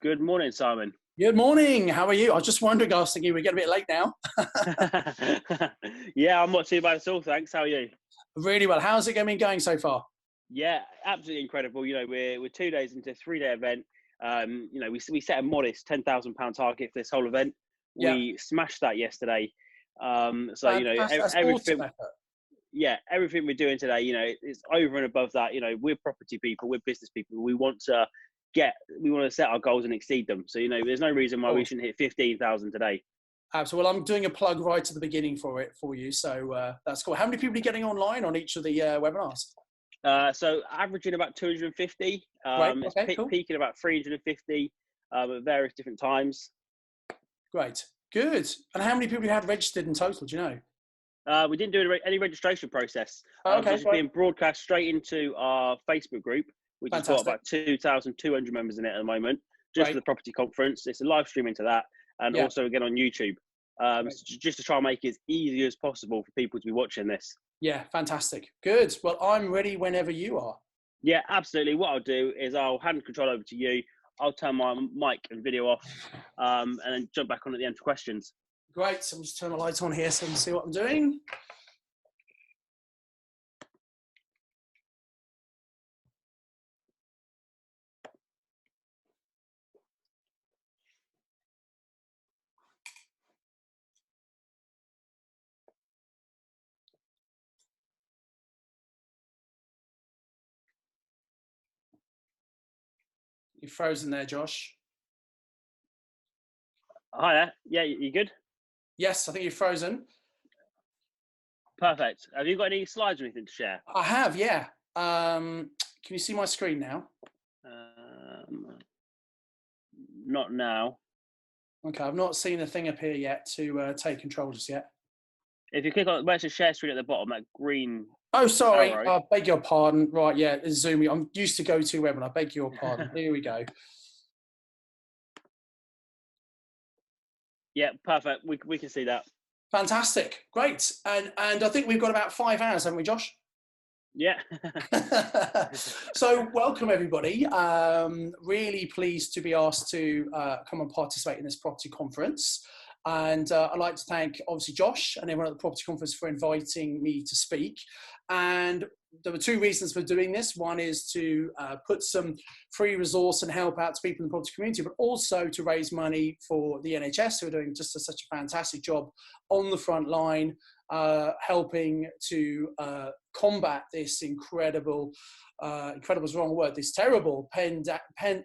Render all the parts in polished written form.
Good morning, Simon. Good morning. How are you? I was just wondering, I was thinking we're getting a bit late now. Yeah, I'm not too bad at all, thanks. How are you? Really well. How's it going so far? Yeah, absolutely incredible. We're 2 days into a 3-day event. We set a modest £10,000 target for this whole event. Yeah. We smashed that yesterday. Fantastic. That's Everything. awesome effort. Yeah, everything we're doing today, it's over and above that. We're property people, we're business people. We want to set our goals and exceed them. So there's no reason why we shouldn't hit 15,000 today. Absolutely. Well, I'm doing a plug right at the beginning for you. So that's cool. How many people are getting online on each of the webinars? So averaging about 250. Right. Okay, cool. Peaking about 350 at various different times. Great. Good. And how many people you had registered in total? Do you know? We didn't do any registration process. Okay, it's being broadcast straight into our Facebook group, which has got about 2,200 members in it at the moment, just for the property conference. It's a live stream into that, and also again on YouTube, just to try and make it as easy as possible for people to be watching this. Yeah, fantastic. Good. Well, I'm ready whenever you are. Yeah, absolutely. What I'll do is I'll hand control over to you. I'll turn my mic and video off, and then jump back on at the end for questions. Great. So I'm just turning the lights on here so I can see what I'm doing. You're frozen there, Josh. Hi there. Yeah, you good? Yes, I think you're frozen. Perfect. Have you got any slides or anything to share? I have, yeah. Can you see my screen now? Not now. Okay, I've not seen a thing appear yet to take control just yet. If you click on where's the share screen at the bottom, that green. Oh, sorry. arrow. I beg your pardon. Right, yeah, it's Zoom. I'm used to GoToWebinar. I beg your pardon. Here we go. Yeah, perfect. We can see that. Fantastic. Great. And I think we've got about 5 hours, haven't we, Josh? Yeah. So welcome, everybody. Really pleased to be asked to come and participate in this property conference. And I'd like to thank, obviously, Josh and everyone at the property conference for inviting me to speak. And there were 2 reasons for doing this. One is to put some free resource and help out to people in the property community, but also to raise money for the NHS, who are doing just such a fantastic job on the front line, helping to combat this incredible is the wrong word, this terrible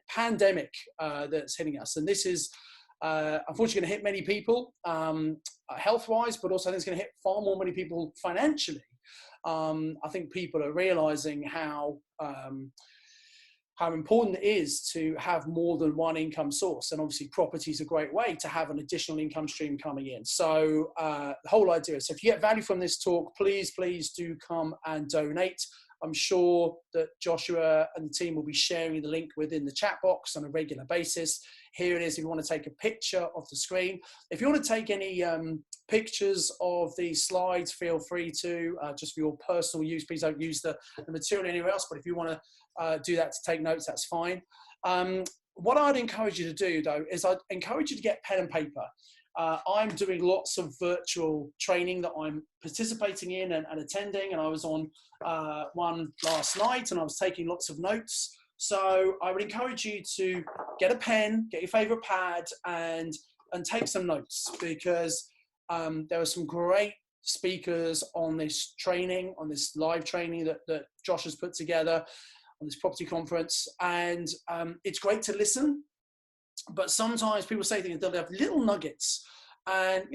pandemic that's hitting us. And this is unfortunately going to hit many people health-wise, but also I think it's going to hit far more many people financially. I think people are realizing how important it is to have more than one income source. And obviously property is a great way to have an additional income stream coming in. So the whole idea is, so if you get value from this talk, please do come and donate. I'm sure that Joshua and the team will be sharing the link within the chat box on a regular basis. Here it is if you want to take a picture of the screen. If you want to take any pictures of these slides, feel free to, just for your personal use. Please don't use the material anywhere else, but if you want to do that to take notes, that's fine. What I'd encourage you to do, though, is I'd encourage you to get pen and paper. I'm doing lots of virtual training that I'm participating in and attending, and I was on one last night and I was taking lots of notes. So I would encourage you to get a pen, get your favorite pad, and take some notes, because there are some great speakers on this training, on this live training that Josh has put together on this property conference. And it's great to listen, but sometimes people say things, they'll have little nuggets. And,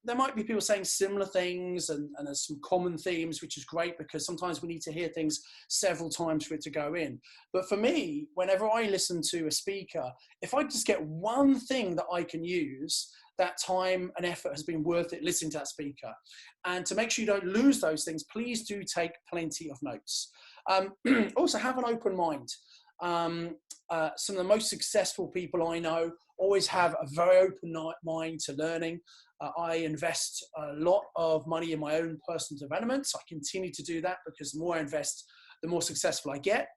there might be people saying similar things, and there's some common themes, which is great, because sometimes we need to hear things several times for it to go in. But for me, whenever I listen to a speaker, if I just get one thing that I can use, that time and effort has been worth it listening to that speaker. And to make sure you don't lose those things, please do take plenty of notes. Also, have an open mind. Some of the most successful people I know always have a very open mind to learning. I invest a lot of money in my own personal development. So I continue to do that, because the more I invest, the more successful I get.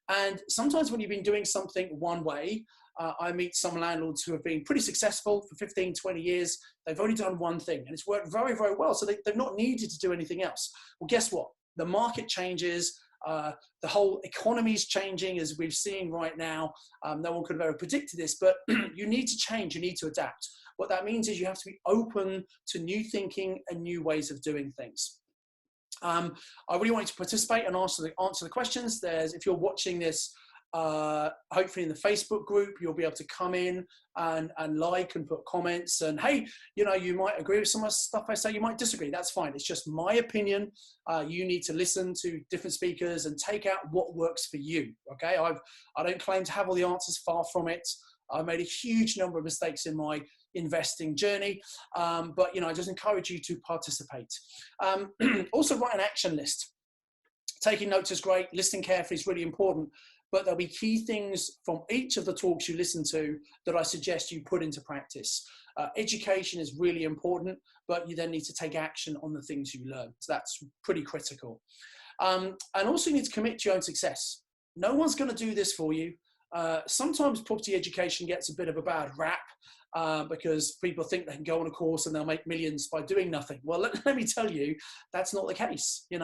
And sometimes when you've been doing something one way, I meet some landlords who have been pretty successful for 15, 20 years. They've only done one thing and it's worked very, very well. So they've not needed to do anything else. Well, guess what? The market changes. The whole economy is changing, as we've seen right now. No one could have ever predicted this, but you need to change. You need to adapt. What that means is you have to be open to new thinking and new ways of doing things. I really want you to participate and answer the questions. If you're watching this, hopefully in the Facebook group, you'll be able to come in and like and put comments. And hey, you might agree with some of the stuff I say, you might disagree. That's fine. It's just my opinion. You need to listen to different speakers and take out what works for you. Okay, I don't claim to have all the answers. Far from it. I made a huge number of mistakes in my investing journey, but I just encourage you to participate. Also, write an action list. Taking notes is great. Listening carefully is really important. But there'll be key things from each of the talks you listen to that I suggest you put into practice. Education is really important, but you then need to take action on the things you learn. So that's pretty critical. And also you need to commit to your own success. No one's going to do this for you. Sometimes property education gets a bit of a bad rap because people think they can go on a course and they'll make millions by doing nothing. Well, let me tell you, that's not the case. You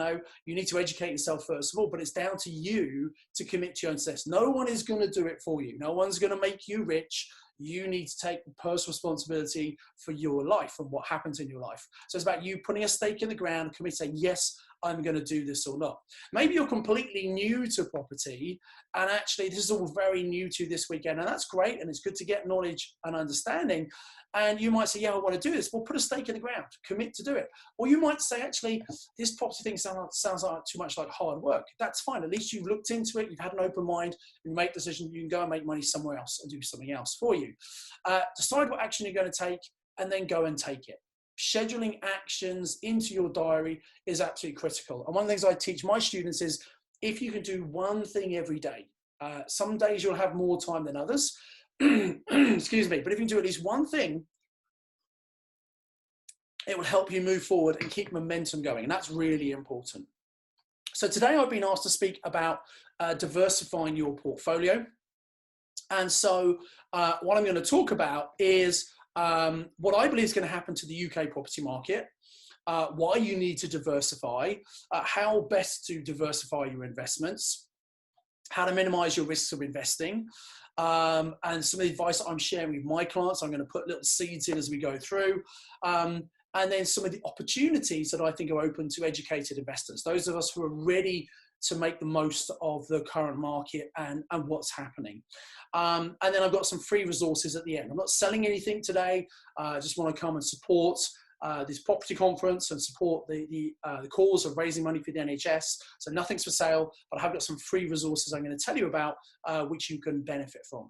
need to educate yourself first of all, but it's down to you to commit to your own success. No one is going to do it for you. No one's going to make you rich. You need to take personal responsibility for your life and what happens in your life. So it's about you putting a stake in the ground, committing, saying, yes, I'm going to do this or not. Maybe you're completely new to property and actually this is all very new to you this weekend, and that's great and it's good to get knowledge and understanding. And you might say, yeah, I want to do this. Well, put a stake in the ground, commit to do it. Or you might say, actually, this property thing sounds like too much like hard work. That's fine. At least you've looked into it. You've had an open mind. You make a decision. You can go and make money somewhere else and do something else for you. Decide what action you're going to take and then go and take it. Scheduling actions into your diary is absolutely critical. And one of the things I teach my students is if you can do one thing every day, some days you'll have more time than others. Excuse me, but if you can do at least one thing, it will help you move forward and keep momentum going, and that's really important. So today I've been asked to speak about diversifying your portfolio, and so what I'm going to talk about is what I believe is going to happen to the UK property market, why you need to diversify, how best to diversify your investments, how to minimize your risks of investing, and some of the advice that I'm sharing with my clients. I'm going to put little seeds in as we go through. And then some of the opportunities that I think are open to educated investors, those of us who are ready to make the most of the current market and what's happening. And then I've got some free resources at the end. I'm not selling anything today. I just want to come and support this property conference and support the cause of raising money for the NHS. So nothing's for sale, but I have got some free resources I'm going to tell you about, which you can benefit from.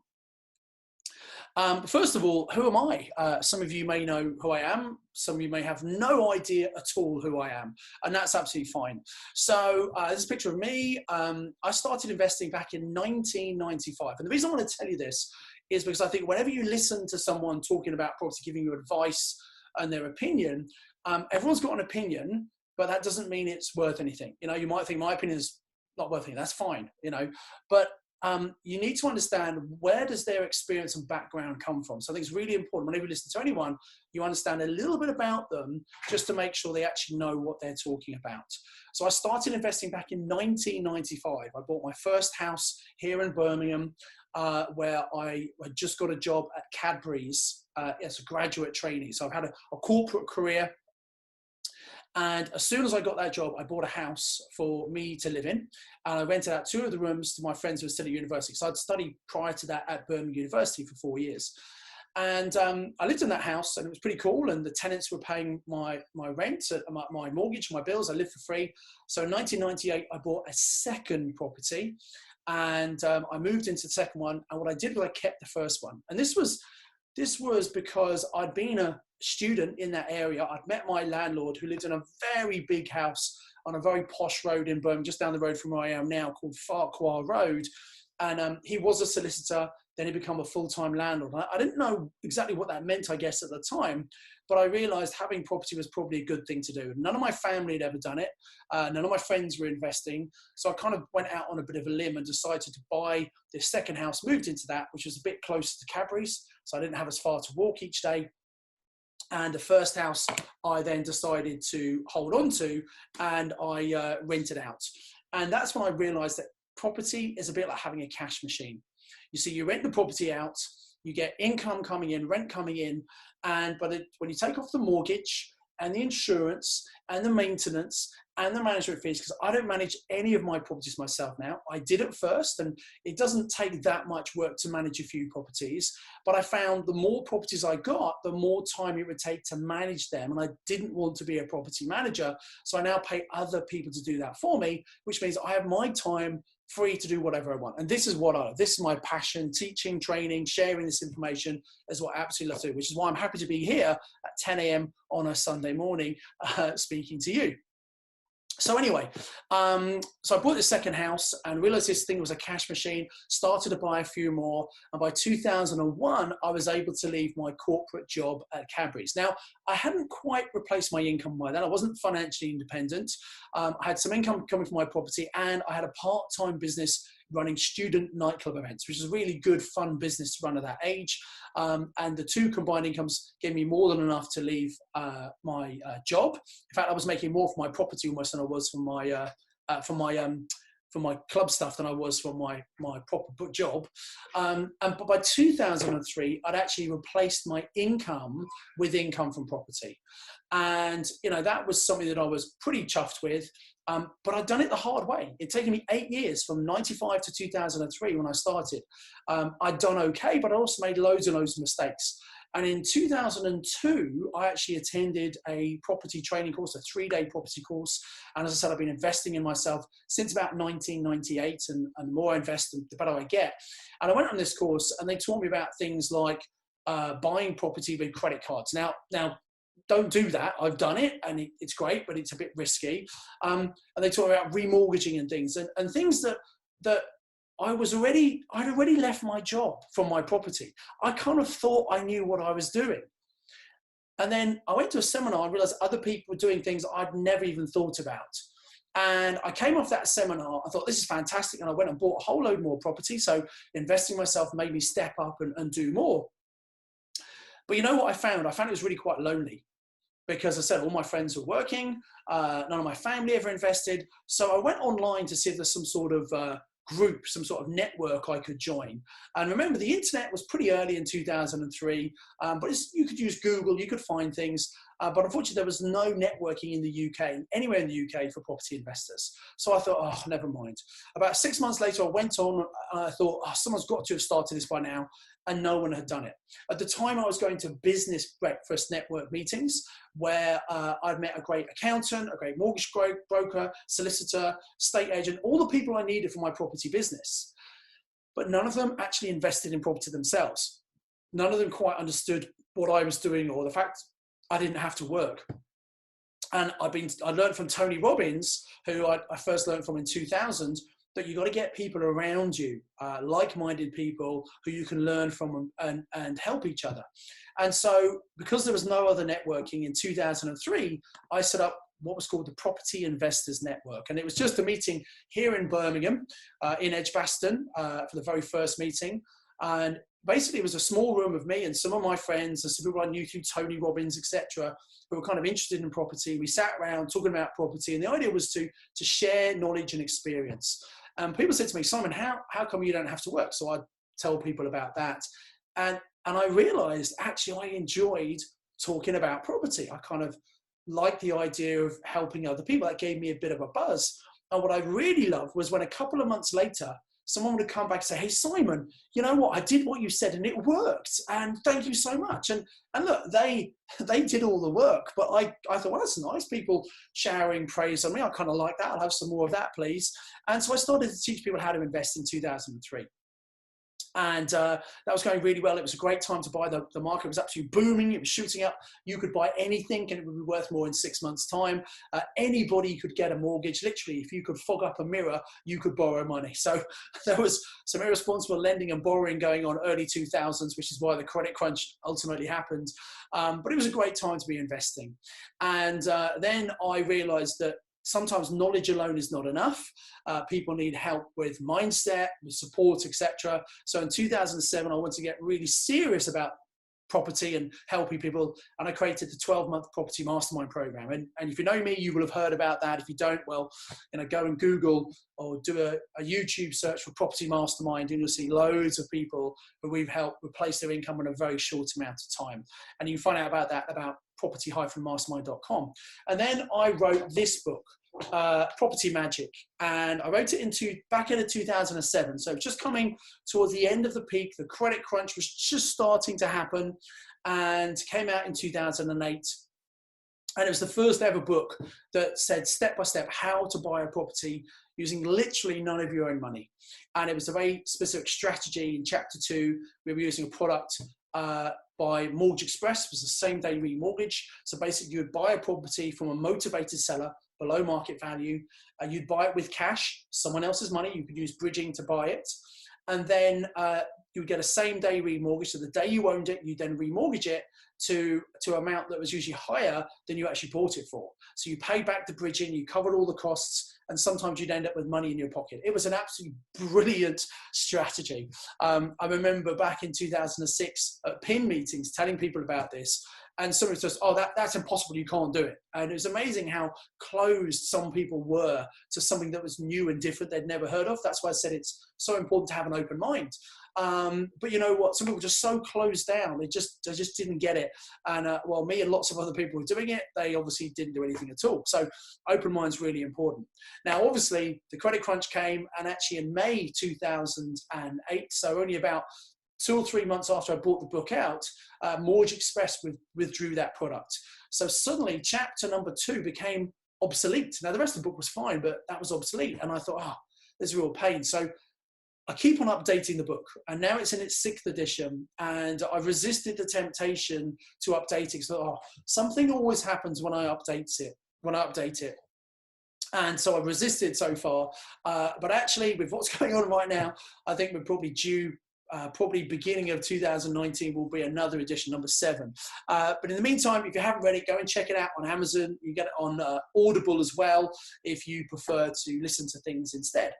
But first of all, who am I? Some of you may know who I am. Some of you may have no idea at all who I am, and that's absolutely fine. So this is a picture of me. I started investing back in 1995. And the reason I want to tell you this is because I think whenever you listen to someone talking about property, giving you advice and their opinion, everyone's got an opinion, but that doesn't mean it's worth anything. You might think my opinion is not worth anything. That's fine, but you need to understand where does their experience and background come from. So I think it's really important whenever you listen to anyone, you understand a little bit about them just to make sure they actually know what they're talking about. So I started investing back in 1995. I bought my first house here in Birmingham, where I just got a job at Cadbury's as a graduate trainee. So I've had a corporate career. And as soon as I got that job, I bought a house for me to live in. And I rented out 2 of the rooms to my friends who were still at university. So I'd studied prior to that at Birmingham University for 4 years. And I lived in that house and it was pretty cool. And the tenants were paying my rent, my mortgage, my bills. I lived for free. So in 1998, I bought a second property and I moved into the second one. And what I did was I kept the first one. And this was because I'd been a student in that area. I'd met my landlord who lived in a very big house on a very posh road in Birmingham, just down the road from where I am now, called Farquhar Road. And he was a solicitor, then he became a full-time landlord. I didn't know exactly what that meant, I guess, at the time, but I realized having property was probably a good thing to do. None of my family had ever done it. None of my friends were investing. So I kind of went out on a bit of a limb and decided to buy this second house, moved into that, which was a bit closer to Cadbury's. So I didn't have as far to walk each day. And the first house I then decided to hold on to, and I rented out. And that's when I realized that property is a bit like having a cash machine. You see, you rent the property out, you get income coming in, rent coming in, and when you take off the mortgage and the insurance and the maintenance and the management fees, because I don't manage any of my properties myself now. I did at first, and it doesn't take that much work to manage a few properties, but I found the more properties I got, the more time it would take to manage them, and I didn't want to be a property manager, so I now pay other people to do that for me, which means I have my time free to do whatever I want. And this is this is my passion. Teaching, training, sharing this information is what I absolutely love to do, which is why I'm happy to be here at 10 a.m. on a Sunday morning speaking to you. So anyway, so I bought this second house and realized this thing was a cash machine, started to buy a few more. And by 2001, I was able to leave my corporate job at Cadbury's. Now, I hadn't quite replaced my income by then. I wasn't financially independent. I had some income coming from my property, and I had a part-time business running student nightclub events, which is a really good, fun business to run at that age. And the two combined incomes gave me more than enough to leave my job. In fact, I was making more for my property almost than I was for my club stuff than I was for my proper job. But by 2003, I'd actually replaced my income with income from property. And, that was something that I was pretty chuffed with. But I'd done it the hard way. It'd taken me 8 years, from 95 to 2003 when I started. I'd done okay, but I also made loads and loads of mistakes. And in 2002, I actually attended a property training course, a 3-day property course. And as I said, I've been investing in myself since about 1998. And the more I invest, the better I get. And I went on this course, and they taught me about things like buying property with credit cards. Now, don't do that. I've done it, and it's great, but it's a bit risky. And they talk about remortgaging and things, and things that I'd already left my job from my property. I kind of thought I knew what I was doing. And then I went to a seminar and realized other people were doing things I'd never even thought about. And I came off that seminar, I thought, this is fantastic. And I went and bought a whole load more property. So investing in myself made me step up and do more. But you know what I found? I found it was really quite lonely. Because I said, all my friends were working, none of my family ever invested. So I went online to see if there's some sort of group, some sort of network I could join. And remember, the internet was pretty early in 2003, but you could use Google, you could find things. But unfortunately, there was no networking in the UK, anywhere in the UK for property investors. So I thought, oh, never mind. About 6 months later, I went on and I thought, oh, someone's got to have started this by now. And no one had done it. At the time, I was going to business breakfast network meetings where I'd met a great accountant, a great mortgage broker, solicitor, estate agent, all the people I needed for my property business. But none of them actually invested in property themselves. None of them quite understood what I was doing, or the fact I didn't have to work. And I learned from Tony Robbins, who I first learned from in 2000, that you've got to get people around you, like-minded people who you can learn from and help each other. And so because there was no other networking in 2003, I set up what was called the Property Investors Network. And it was just a meeting here in Birmingham, in Edgbaston, for the very first meeting. And basically it was a small room of me and some of my friends and some people I knew through Tony Robbins, etc., who were kind of interested in property. We sat around talking about property, and the idea was to share knowledge and experience. And people said to me, Simon, how come you don't have to work? So I'd tell people about that. And I realized actually I enjoyed talking about property. I kind of liked the idea of helping other people. That gave me a bit of a buzz. And what I really loved was when a couple of months later, someone would come back and say, hey, Simon, you know what? I did what you said and it worked. And thank you so much. And look, they did all the work. But I thought, well, that's nice. People showering praise on me. I kind of like that. I'll have some more of that, please. And so I started to teach people how to invest in 2003. And that was going really well. It was a great time to buy. The market was absolutely booming. It was shooting up. You could buy anything and it would be worth more in 6 months' time. Anybody could get a mortgage. Literally, if you could fog up a mirror, you could borrow money. So there was some irresponsible lending and borrowing going on early 2000s, which is why the credit crunch ultimately happened. But it was a great time to be investing. And then I realized that sometimes knowledge alone is not enough. People need help with mindset, with support, etc. So in 2007, I wanted to get really serious about property and helping people, and I created the 12-month property mastermind program. And if you know me, you will have heard about that. If you don't, well, go and Google or do a YouTube search for property mastermind, and you'll see loads of people who we've helped replace their income in a very short amount of time. And you can find out about that about property-mastermind.com. And then I wrote this book, Property Magic, and I wrote it back into 2007. So just coming towards the end of the peak, the credit crunch was just starting to happen, and came out in 2008. And it was the first ever book that said step by step how to buy a property using literally none of your own money. And it was a very specific strategy. In chapter 2, we were using a product by Mortgage Express. It was the same day remortgage. So basically you would buy a property from a motivated seller below market value. You'd buy it with cash, someone else's money. You could use bridging to buy it. And then you would get a same day remortgage. So the day you owned it, you then remortgage it to an amount that was usually higher than you actually bought it for. So you paid back the bridging, you covered all the costs, and sometimes you'd end up with money in your pocket. It was an absolutely brilliant strategy. I remember back in 2006 at PIN meetings telling people about this, and somebody says, oh, that's impossible, you can't do it. And it was amazing how closed some people were to something that was new and different they'd never heard of. That's why I said it's so important to have an open mind. But you know what? Some people were just so closed down. They just didn't get it. And well, me and lots of other people were doing it. They obviously didn't do anything at all. So open mind's really important. Now, obviously, the credit crunch came, and actually in May 2008, so only about 2 or 3 months after I brought the book out, Mortgage Express withdrew that product. So suddenly chapter number 2 became obsolete. Now, the rest of the book was fine, but that was obsolete. And I thought, oh, there's a real pain. So I keep on updating the book, and now it's in its 6th edition, and I've resisted the temptation to update it. So something always happens when I update it. And so I've resisted so far. But actually, with what's going on right now, I think we're probably due. Probably beginning of 2019 will be another edition, number 7. But in the meantime, if you haven't read it, go and check it out on Amazon. You get it on Audible as well, if you prefer to listen to things instead.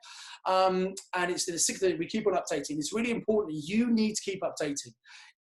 And it's the 6th that we keep on updating. It's really important. You need to keep updating.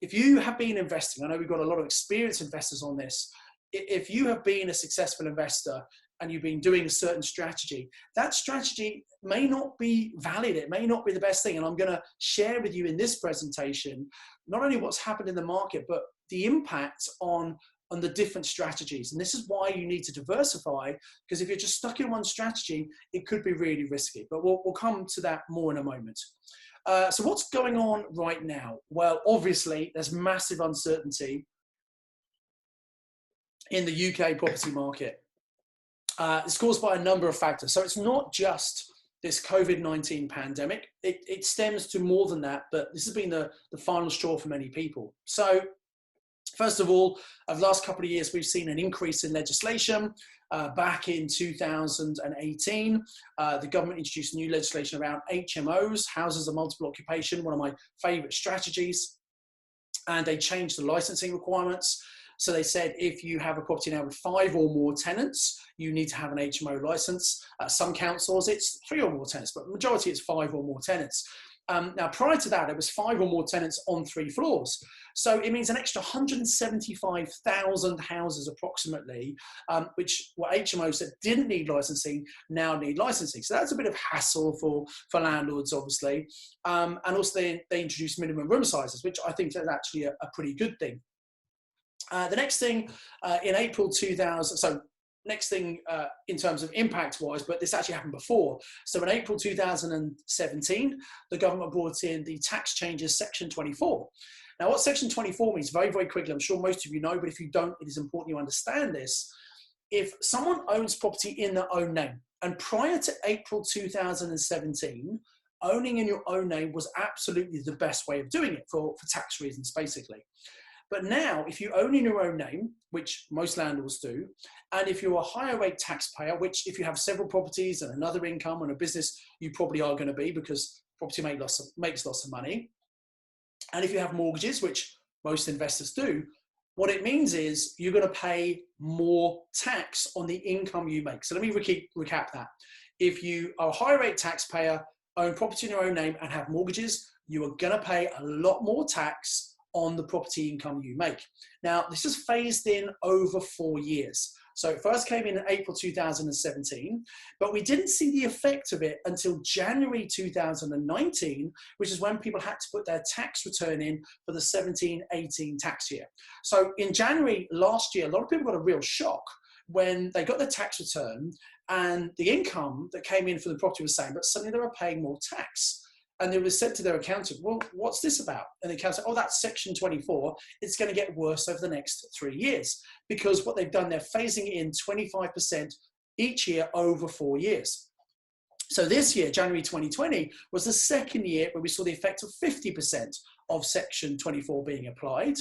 If you have been investing, I know we've got a lot of experienced investors on this. If you have been a successful investor and you've been doing a certain strategy, that strategy may not be valid. It may not be the best thing. And I'm going to share with you in this presentation, not only what's happened in the market, but the impact on the different strategies. And this is why you need to diversify, because if you're just stuck in one strategy, it could be really risky. But we'll come to that more in a moment. So what's going on right now? Well, obviously, there's massive uncertainty in the UK property market. It's caused by a number of factors. So it's not just this COVID-19 pandemic. It stems to more than that, but this has been the final straw for many people. So first of all, over the last couple of years, we've seen an increase in legislation. Back in 2018, the government introduced new legislation around HMOs, houses of multiple occupation, one of my favorite strategies. And they changed the licensing requirements. So they said if you have a property now with 5 or more tenants, you need to have an HMO license. Some councils, it's 3 or more tenants, but the majority it's 5 or more tenants. Now, prior to that, it was 5 or more tenants on 3 floors. So it means an extra 175,000 houses approximately, which were HMOs that didn't need licensing, now need licensing. So that's a bit of hassle for landlords, obviously. And also they introduced minimum room sizes, which I think is actually a pretty good thing. The next thing in April 2000, so next thing in terms of impact-wise, but this actually happened before. So in April 2017, the government brought in the tax changes, Section 24. Now, what Section 24 means, very, very quickly, I'm sure most of you know, but if you don't, it is important you understand this. If someone owns property in their own name, and prior to April 2017, owning in your own name was absolutely the best way of doing it for tax reasons, basically. But now, if you own in your own name, which most landlords do, and if you're a higher rate taxpayer, which if you have several properties and another income and a business, you probably are going to be, because property makes lots of money. And if you have mortgages, which most investors do, what it means is you're going to pay more tax on the income you make. So let me recap that. If you are a higher rate taxpayer, own property in your own name and have mortgages, you are going to pay a lot more tax on the property income you make. Now, this is phased in over 4 years. So it first came in April 2017, but we didn't see the effect of it until January 2019, which is when people had to put their tax return in for the 17-18 tax year. So in January last year, a lot of people got a real shock when they got their tax return and the income that came in for the property was the same, but suddenly they were paying more tax. And they were said to their accountant, well, what's this about? And the accountant said, oh, that's Section 24. It's going to get worse over the next 3 years, because what they've done, they're phasing in 25% each year over 4 years. So this year, January 2020, was the second year where we saw the effect of 50% of Section 24 being applied.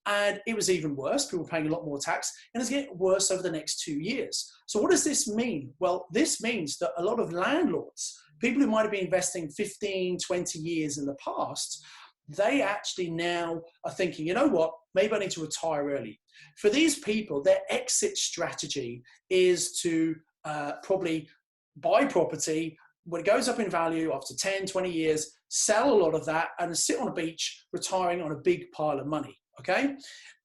And it was even worse. People were paying a lot more tax, and it's getting worse over the next 2 years. So what does this mean? Well, this means that a lot of landlords, people who might have been investing 15, 20 years in the past, they actually now are thinking, you know what, maybe I need to retire early. For these people, their exit strategy is to probably buy property when it goes up in value after 10, 20 years, sell a lot of that and sit on a beach, retiring on a big pile of money. Okay.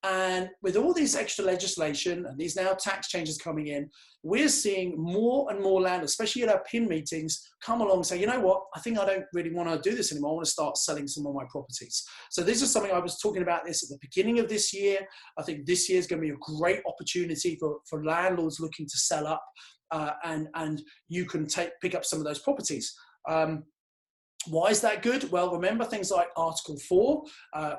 And with all this extra legislation and these now tax changes coming in, we're seeing more and more landlords, especially at our PIN meetings, come along and say, you know what, I think I don't really want to do this anymore. I want to start selling some of my properties. So this is something I was talking about this at the beginning of this year. I think this year is going to be a great opportunity for landlords looking to sell up, and you can pick up some of those properties. Why is that good? Well, remember things like Article 4,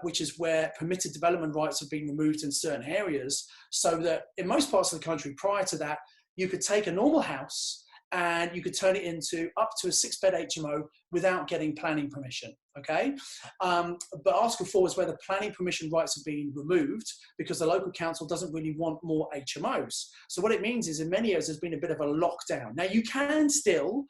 which is where permitted development rights have been removed in certain areas, so that in most parts of the country prior to that, you could take a normal house and you could turn it into up to a 6-bed HMO without getting planning permission, okay? But Article 4 is where the planning permission rights have been removed because the local council doesn't really want more HMOs. So what it means is in many areas there's been a bit of a lockdown. Now you can still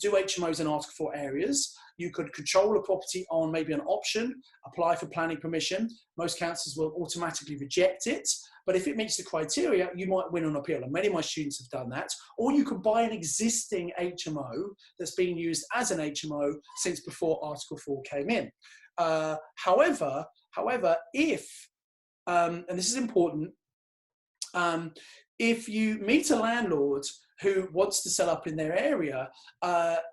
do HMOs in Article 4 areas. You could control a property on maybe an option, apply for planning permission. Most councils will automatically reject it. But if it meets the criteria, you might win on appeal. And many of my students have done that. Or you could buy an existing HMO that's been used as an HMO since before Article 4 came in. However, if, and this is important, if you meet a landlord who wants to sell up in their area,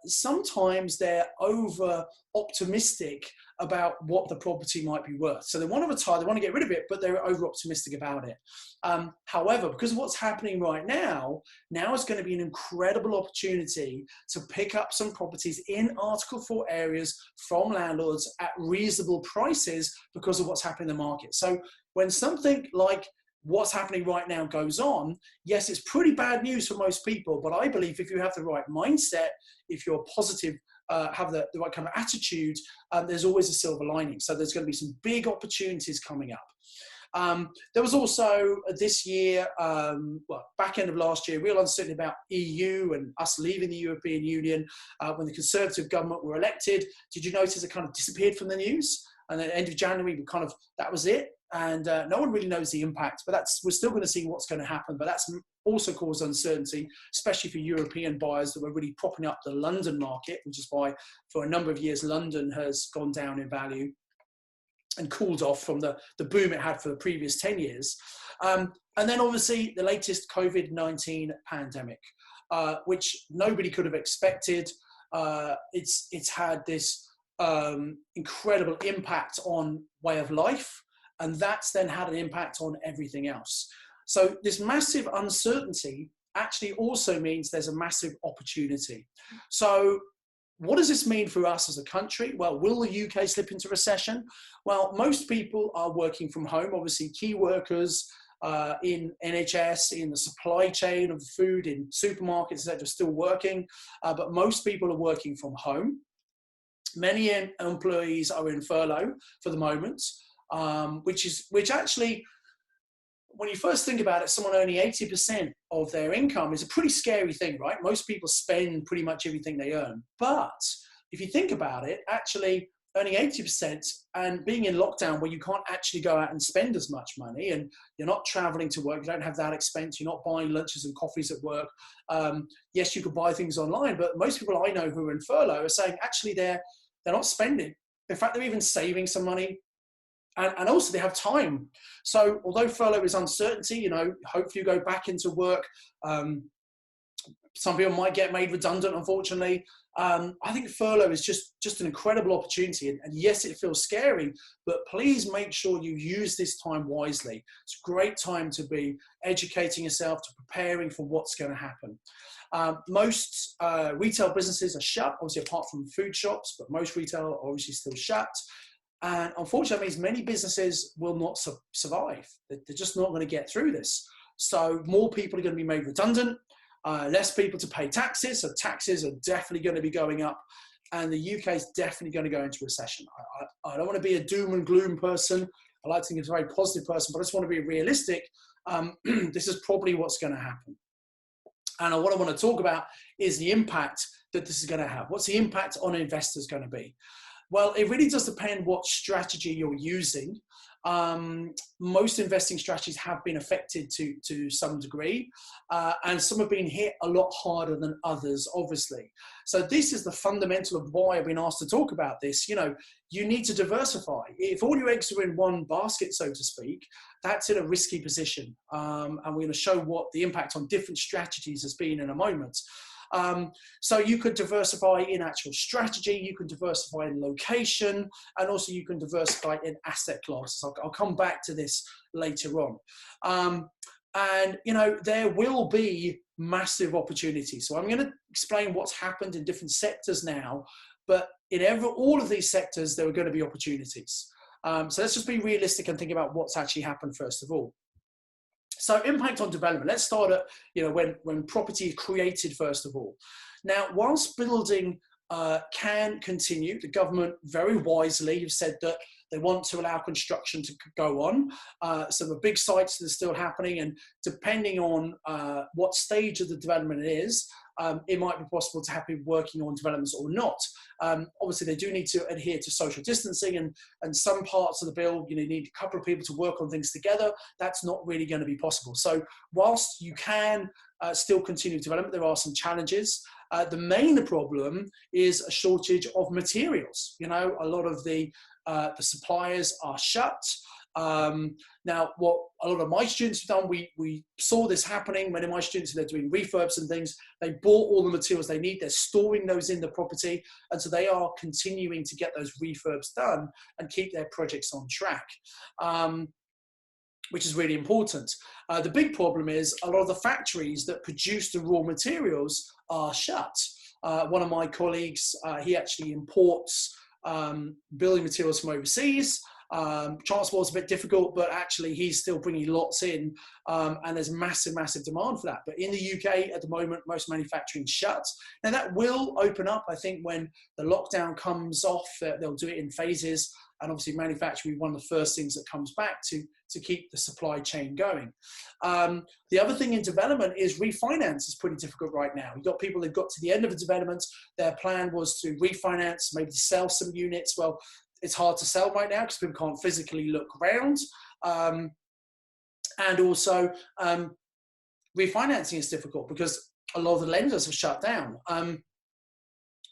sometimes they're over optimistic about what the property might be worth. So they want to retire, they want to get rid of it, but they're over optimistic about it. However, because of what's happening right now is going to be an incredible opportunity to pick up some properties in Article 4 areas from landlords at reasonable prices because of what's happening in the market. So when something like what's happening right now goes on, yes, it's pretty bad news for most people, but I believe if you have the right mindset, if you're positive, have the right kind of attitude, there's always a silver lining. So there's going to be some big opportunities coming up. There was also this year, back end of last year, real uncertainty about EU and us leaving the European Union. When the Conservative government were elected, did you notice it kind of disappeared from the news? And at the end of January, that was it. And no one really knows the impact, but we're still going to see what's going to happen. But that's also caused uncertainty, especially for European buyers that were really propping up the London market, which is why for a number of years, London has gone down in value and cooled off from the boom it had for the previous 10 years. And then obviously the latest COVID-19 pandemic, which nobody could have expected. It's had this incredible impact on way of life. And that's then had an impact on everything else. So this massive uncertainty actually also means there's a massive opportunity. So what does this mean for us as a country? Well, will the UK slip into recession? Well, most people are working from home. Obviously, key workers in NHS, in the supply chain of food, in supermarkets, etc., are still working. But most people are working from home. Many employees are in furlough for the moment, which actually, when you first think about it, someone earning 80% of their income is a pretty scary thing, right? Most people spend pretty much everything they earn. But if you think about it, actually earning 80% and being in lockdown where you can't actually go out and spend as much money, and you're not traveling to work, you don't have that expense, you're not buying lunches and coffees at work. Yes, you could buy things online, but most people I know who are in furlough are saying actually they're not spending. In fact, they're even saving some money. And also they have time. So although furlough is uncertainty, you know, hopefully you go back into work. Some people might get made redundant, unfortunately. I think furlough is just an incredible opportunity. And yes, it feels scary, but please make sure you use this time wisely. It's a great time to be educating yourself, to preparing for what's going to happen. Most retail businesses are shut, obviously apart from food shops, but most retail are obviously still shut. And unfortunately, that means many businesses will not survive. They're just not going to get through this. So more people are going to be made redundant, less people to pay taxes. So taxes are definitely going to be going up. And the UK is definitely going to go into recession. I don't want to be a doom and gloom person. I like to think it's a very positive person, but I just want to be realistic. This is probably what's going to happen. And what I want to talk about is the impact that this is going to have. What's the impact on investors going to be? Well, it really does depend what strategy you're using. Most investing strategies have been affected to some degree, and some have been hit a lot harder than others, obviously. So this is the fundamental of why I've been asked to talk about this. You know, you need to diversify. If all your eggs are in one basket, so to speak, that's in a risky position. And we're going to show what the impact on different strategies has been in a moment. So you could diversify in actual strategy, you can diversify in location, and also you can diversify in asset classes. I'll come back to this later on. And, you know, there will be massive opportunities. So I'm going to explain what's happened in different sectors now, but in all of these sectors, there are going to be opportunities. So let's just be realistic and think about what's actually happened first of all. So impact on development. Let's start at, you know, when property is created, first of all. Now, whilst building can continue, the government very wisely have said that they want to allow construction to go on. So the big sites that are still happening, and depending on what stage of the development it is, it might be possible to have people working on developments or not. Obviously, they do need to adhere to social distancing, and some parts of the bill, you know, you need a couple of people to work on things together. That's not really going to be possible. So whilst you can still continue development, there are some challenges. The main problem is a shortage of materials. You know, a lot of the suppliers are shut. Now, what a lot of my students have done, we saw this happening. Many of my students, they're doing refurbs and things. They bought all the materials they need. They're storing those in the property. And so they are continuing to get those refurbs done and keep their projects on track, which is really important. The big problem is a lot of the factories that produce the raw materials are shut. One of my colleagues, he actually imports building materials from overseas. Transport's a bit difficult, but actually he's still bringing lots in, and there's massive demand for that. But in the UK at the moment, most manufacturing shuts. Now that will open up, I think, when the lockdown comes off. They'll do it in phases, and obviously manufacturing will be one of the first things that comes back to keep the supply chain going. The other thing in development is refinance is pretty difficult right now. You've got people that got to the end of the development, their plan was to refinance, maybe sell some units. Well, it's hard to sell right now because people can't physically look around. And also refinancing is difficult because a lot of the lenders have shut down.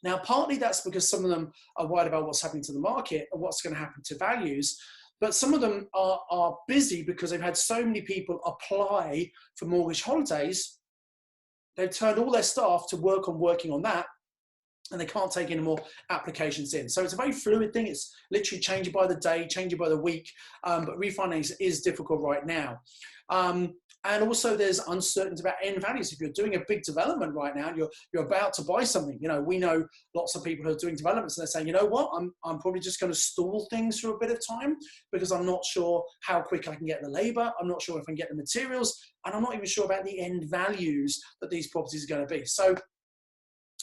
Now, partly that's because some of them are worried about what's happening to the market and what's going to happen to values. But some of them are busy because they've had so many people apply for mortgage holidays. They've turned all their staff to working on that, and they can't take any more applications in. So it's a very fluid thing. It's literally changing by the day, changing by the week, but refinancing is difficult right now. And also there's uncertainty about end values. If you're doing a big development right now, you're about to buy something. You know, we know lots of people who are doing developments and they're saying, you know what, I'm probably just going to stall things for a bit of time because I'm not sure how quick I can get the labor. I'm not sure if I can get the materials, and I'm not even sure about the end values that these properties are going to be. So,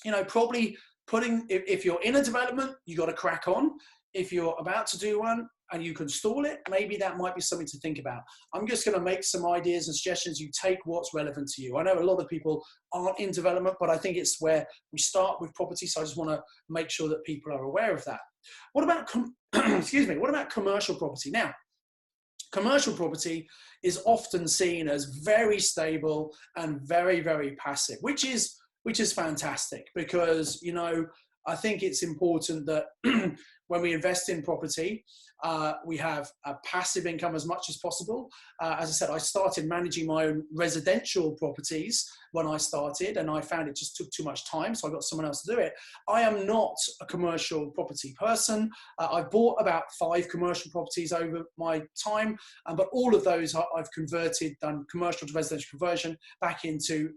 you know, probably if you're in a development, you got to crack on. If you're about to do one and you can stall it, maybe that might be something to think about. I'm just going to make some ideas and suggestions. You take what's relevant to you. I know a lot of people aren't in development, but I think it's where we start with property. So I just want to make sure that people are aware of that. What about, excuse me, what about commercial property? Now, commercial property is often seen as very stable and very, very passive, which is fantastic, because, you know, I think it's important that when we invest in property, we have a passive income as much as possible. As I said, I started managing my own residential properties when I started, and I found it just took too much time, so I got someone else to do it. I am not a commercial property person. I've bought about 5 commercial properties over my time, but all of those I've converted, done commercial to residential conversion back into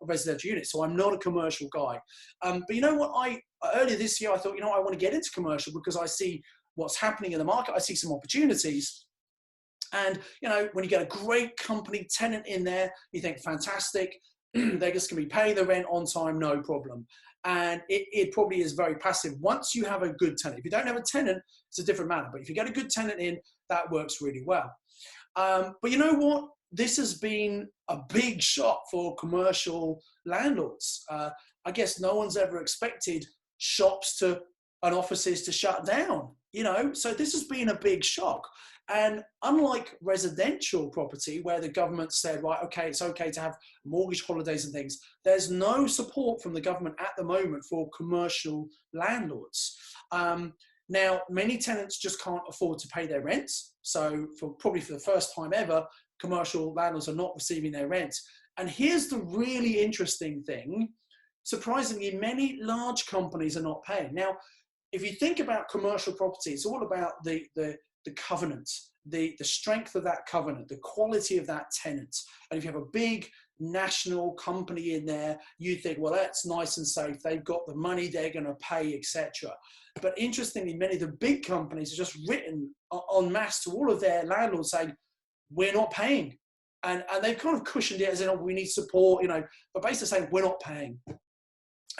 residential units. So I'm not a commercial guy. But you know what? Earlier this year, I thought, you know, I want to get into commercial because I see what's happening in the market. I see some opportunities. And, you know, when you get a great company tenant in there, you think, fantastic, they're just going to be paying the rent on time, no problem. And it probably is very passive. Once you have a good tenant, if you don't have a tenant, it's a different matter. But if you get a good tenant in, that works really well. But you know what? This has been a big shock for commercial landlords. I guess no one's ever expected shops and offices to shut down, you know, so this has been a big shock. And unlike residential property, where the government said, right, okay, it's okay to have mortgage holidays and things, there's no support from the government at the moment for commercial landlords. Now, many tenants just can't afford to pay their rents. So probably for the first time ever, commercial landlords are not receiving their rent. And here's the really interesting thing. Surprisingly, many large companies are not paying. Now, if you think about commercial property, it's all about the covenant, the strength of that covenant, the quality of that tenant. And if you have a big national company in there, you think, well, that's nice and safe. They've got the money, they're going to pay, etc. But interestingly, many of the big companies are just written en masse to all of their landlords saying, we're not paying. And they've kind of cushioned it as in, oh, we need support, you know, but basically saying, we're not paying.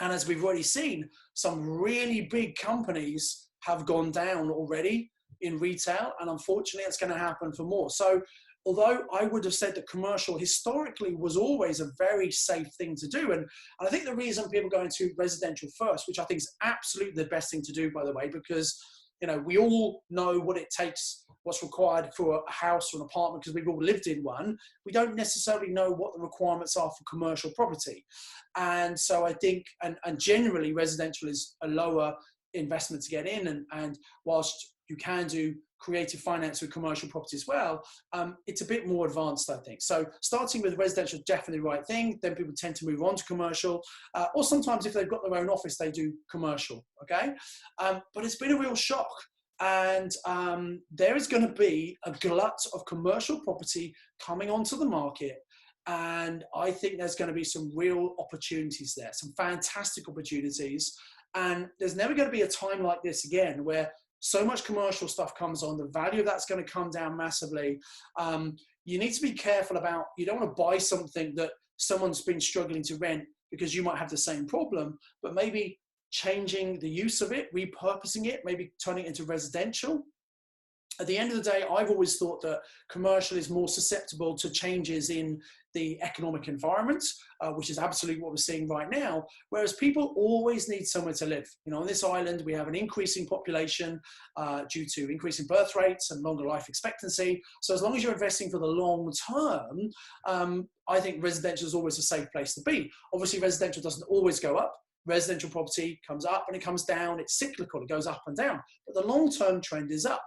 And as we've already seen, some really big companies have gone down already in retail, and unfortunately it's going to happen for more. So although I would have said that commercial historically was always a very safe thing to do, and I think the reason people go into residential first, which I think is absolutely the best thing to do, by the way, because, you know, we all know what it takes, what's required for a house or an apartment, because we've all lived in one. We don't necessarily know what the requirements are for commercial property. And so I think, and generally residential is a lower investment to get in. And whilst you can do creative finance with commercial property as well, it's a bit more advanced, I think. So starting with residential, definitely the right thing. Then people tend to move on to commercial, or sometimes if they've got their own office, they do commercial, okay? But it's been a real shock. And there is going to be a glut of commercial property coming onto the market. And I think there's going to be some real opportunities there, some fantastic opportunities. And there's never going to be a time like this again where so much commercial stuff comes on, the value of that's going to come down massively. You need to be careful about, you don't want to buy something that someone's been struggling to rent because you might have the same problem, but maybe changing the use of it, repurposing it, maybe turning it into residential. At the end of the day, I've always thought that commercial is more susceptible to changes in the economic environment, which is absolutely what we're seeing right now, whereas people always need somewhere to live. You know, on this island, we have an increasing population due to increasing birth rates and longer life expectancy. So as long as you're investing for the long term, I think residential is always a safe place to be. Obviously, residential doesn't always go up. Residential property comes up and it comes down. It's cyclical. It goes up and down. But the long-term trend is up.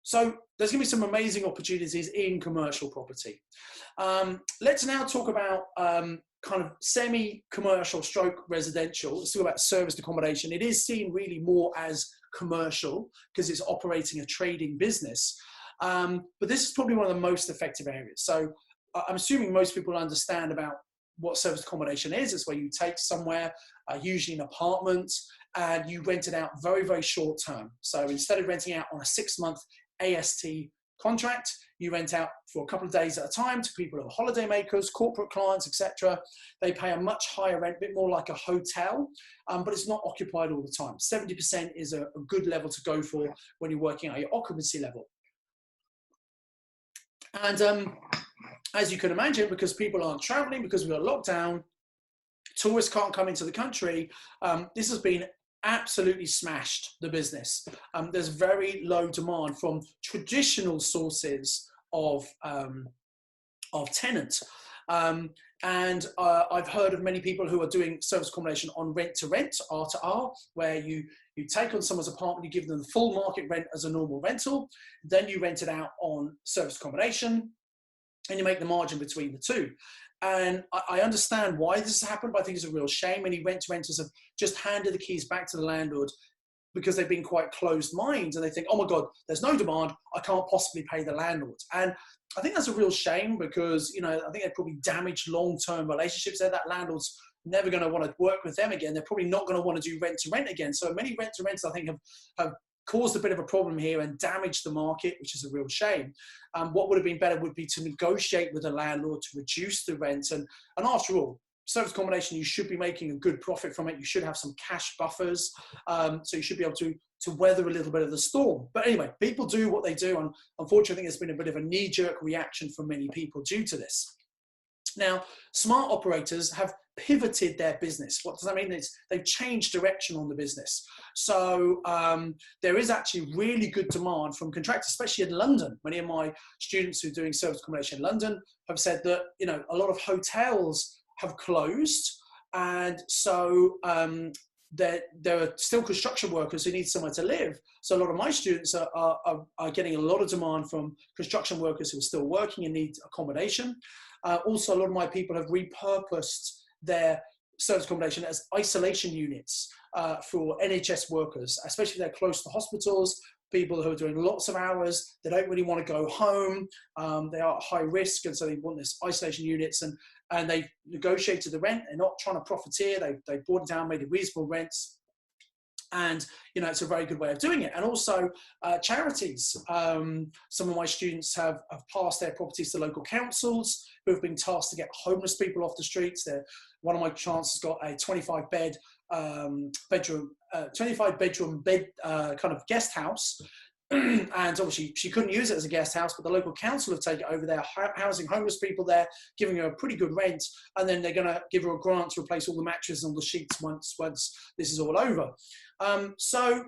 So there's going to be some amazing opportunities in commercial property. Let's now talk about kind of semi-commercial stroke residential. Let's talk about serviced accommodation. It is seen really more as commercial because it's operating a trading business. But this is probably one of the most effective areas. So I'm assuming most people understand about what serviced accommodation is. It's where you take somewhere, usually an apartment, and you rent it out very, very short term. So instead of renting out on a 6-month AST contract. You rent out for a couple of days at a time to people who are holiday makers, corporate clients, etc. They pay a much higher rent, a bit more like a hotel, but it's not occupied all the time. 70% is a good level to go for when you're working at your occupancy level. And as you can imagine, because people aren't traveling, because we've got lockdown, tourists can't come into the country, this has been absolutely smashed the business. There's very low demand from traditional sources of tenants. And I've heard of many people who are doing service accommodation on rent to rent, R to R, where you take on someone's apartment, you give them the full market rent as a normal rental, then you rent it out on service accommodation, and you make the margin between the two. And I understand why this has happened, but I think it's a real shame. Many rent-to-renters have just handed the keys back to the landlord because they've been quite closed minds, and they think, oh my God, there's no demand, I can't possibly pay the landlord. And I think that's a real shame because, you know, I think they probably damaged long-term relationships there. That landlord's never going to want to work with them again. They're probably not going to want to do rent-to-rent again. So many rent-to-rents, I think, have caused a bit of a problem here and damaged the market, which is a real shame. What would have been better would be to negotiate with the landlord to reduce the rent. And after all, service accommodation, you should be making a good profit from it. You should have some cash buffers. So you should be able to weather a little bit of the storm. But anyway, people do what they do. And unfortunately, there's been a bit of a knee-jerk reaction from many people due to this. Now, smart operators have pivoted their business. What does that mean? They've changed direction on the business. So there is actually really good demand from contractors, especially in London. Many of my students who are doing service accommodation in London have said that, you know, a lot of hotels have closed, and so there are still construction workers who need somewhere to live. So a lot of my students are getting a lot of demand from construction workers who are still working and need accommodation. Also, a lot of my people have repurposed their service accommodation as isolation units for NHS workers, especially if they're close to hospitals, people who are doing lots of hours, they don't really want to go home, they are at high risk, and so they want this isolation units, and they've negotiated the rent. They're not trying to profiteer, they've brought it down, made it reasonable rents. And, you know, it's a very good way of doing it. And also charities. Some of my students have passed their properties to local councils who have been tasked to get homeless people off the streets. One of my clients has got a 25 bedroom kind of guest house. And obviously she couldn't use it as a guest house, but the local council have taken it over there, housing homeless people there, giving her a pretty good rent, and then they're going to give her a grant to replace all the mattresses and all the sheets once this is all over. So,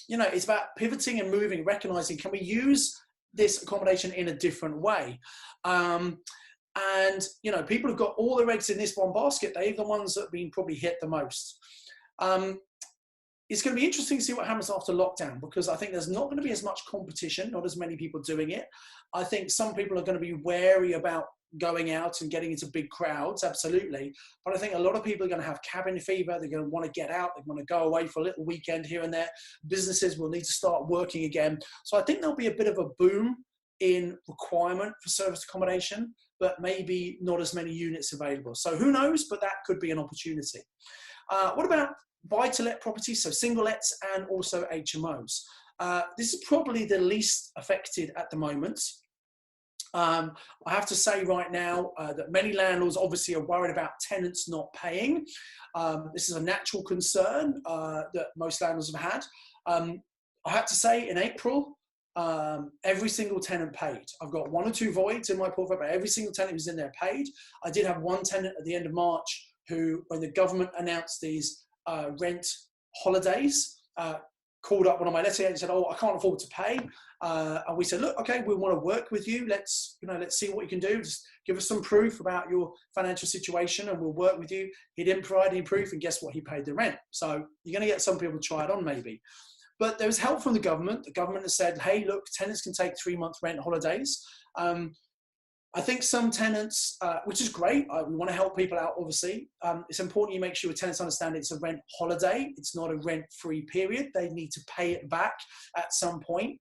you know, it's about pivoting and moving, recognizing, can we use this accommodation in a different way? And, you know, people have got all their eggs in this one basket. They're the ones that have been probably hit the most. It's going to be interesting to see what happens after lockdown, because I think there's not going to be as much competition, not as many people doing it. I think some people are going to be wary about going out and getting into big crowds, absolutely. But I think a lot of people are going to have cabin fever. They're going to want to get out. They want to go away for a little weekend here and there. Businesses will need to start working again. So I think there'll be a bit of a boom in requirement for service accommodation, but maybe not as many units available. So who knows, but that could be an opportunity. What about buy-to-let properties, so single lets and also HMOs? This is probably the least affected at the moment. I have to say right now that many landlords obviously are worried about tenants not paying. This is a natural concern that most landlords have had. I have to say in April, every single tenant paid. I've got one or two voids in my portfolio, but every single tenant who's in there paid. I did have one tenant at the end of March who, when the government announced these rent holidays, called up one of my letting agents and said, "Oh, I can't afford to pay." And we said, "Look, okay, we want to work with you. Let's see what you can do. Just give us some proof about your financial situation, and we'll work with you." He didn't provide any proof, and guess what? He paid the rent. So you're going to get some people to try it on, maybe. But there was help from the government. The government has said, "Hey, look, tenants can take 3-month rent holidays." I think some tenants, which is great, we want to help people out, obviously. It's important you make sure tenants understand it's a rent holiday. It's not a rent-free period. They need to pay it back at some point.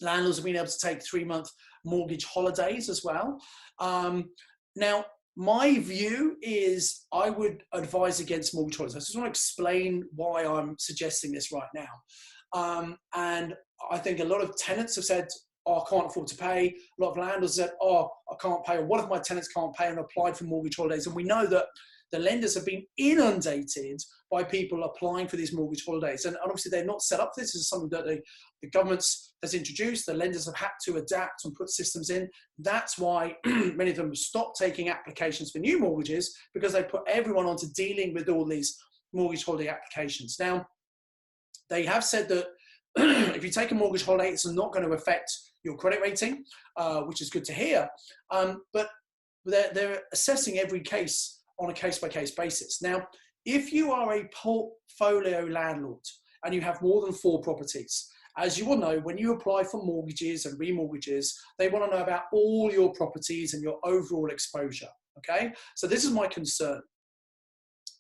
Landlords have been able to take 3-month mortgage holidays as well. Now, my view is I would advise against mortgage holidays. I just want to explain why I'm suggesting this right now. And I think a lot of tenants have said, oh, I can't afford to pay. A lot of landlords said, oh, I can't pay. Or what if my tenants can't pay and applied for mortgage holidays? And we know that the lenders have been inundated by people applying for these mortgage holidays. And obviously they're not set up for this. This is something that the government has introduced. The lenders have had to adapt and put systems in. That's why many of them have stopped taking applications for new mortgages, because they put everyone onto dealing with all these mortgage holiday applications. Now, they have said that if you take a mortgage holiday, it's not going to affect your credit rating, which is good to hear. But they're assessing every case on a case-by-case basis. Now, if you are a portfolio landlord and you have more than 4 properties, as you will know, when you apply for mortgages and remortgages, they want to know about all your properties and your overall exposure, okay? So this is my concern.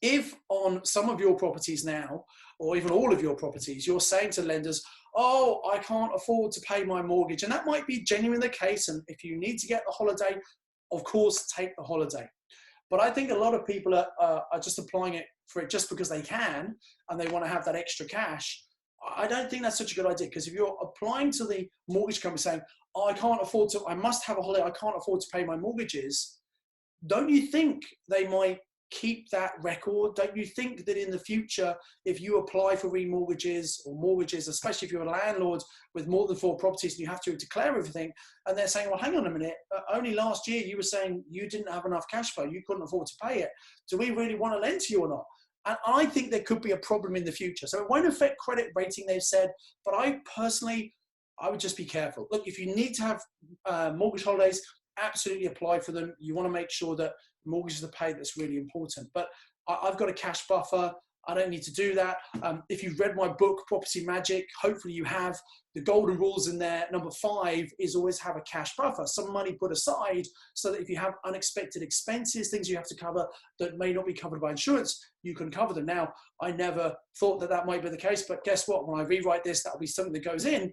If on some of your properties now, or even all of your properties, you're saying to lenders, oh, I can't afford to pay my mortgage, and that might be genuinely the case, and if you need to get the holiday, of course, take the holiday. But I think a lot of people are just applying it for it just because they can, and they want to have that extra cash. I don't think that's such a good idea, because if you're applying to the mortgage company saying, oh, I can't afford to, I must have a holiday, I can't afford to pay my mortgages, don't you think they might keep that record? Don't you think that in the future, if you apply for remortgages or mortgages, especially if you're a landlord with more than 4 properties and you have to declare everything, and they're saying, well, hang on a minute, only last year you were saying you didn't have enough cash flow, you couldn't afford to pay it. Do we really want to lend to you or not? And I think there could be a problem in the future. So it won't affect credit rating, they've said, but I personally, I would just be careful. Look, if you need to have mortgage holidays, absolutely apply for them. You want to make sure that mortgages are paid. That's really important. But I've got a cash buffer. I don't need to do that. If you've read my book, Property Magic, hopefully you have. The golden rules in there, number 5, is always have a cash buffer, some money put aside, so that if you have unexpected expenses, things you have to cover that may not be covered by insurance, you can cover them. Now, I never thought that that might be the case, but guess what? When I rewrite this, that'll be something that goes in.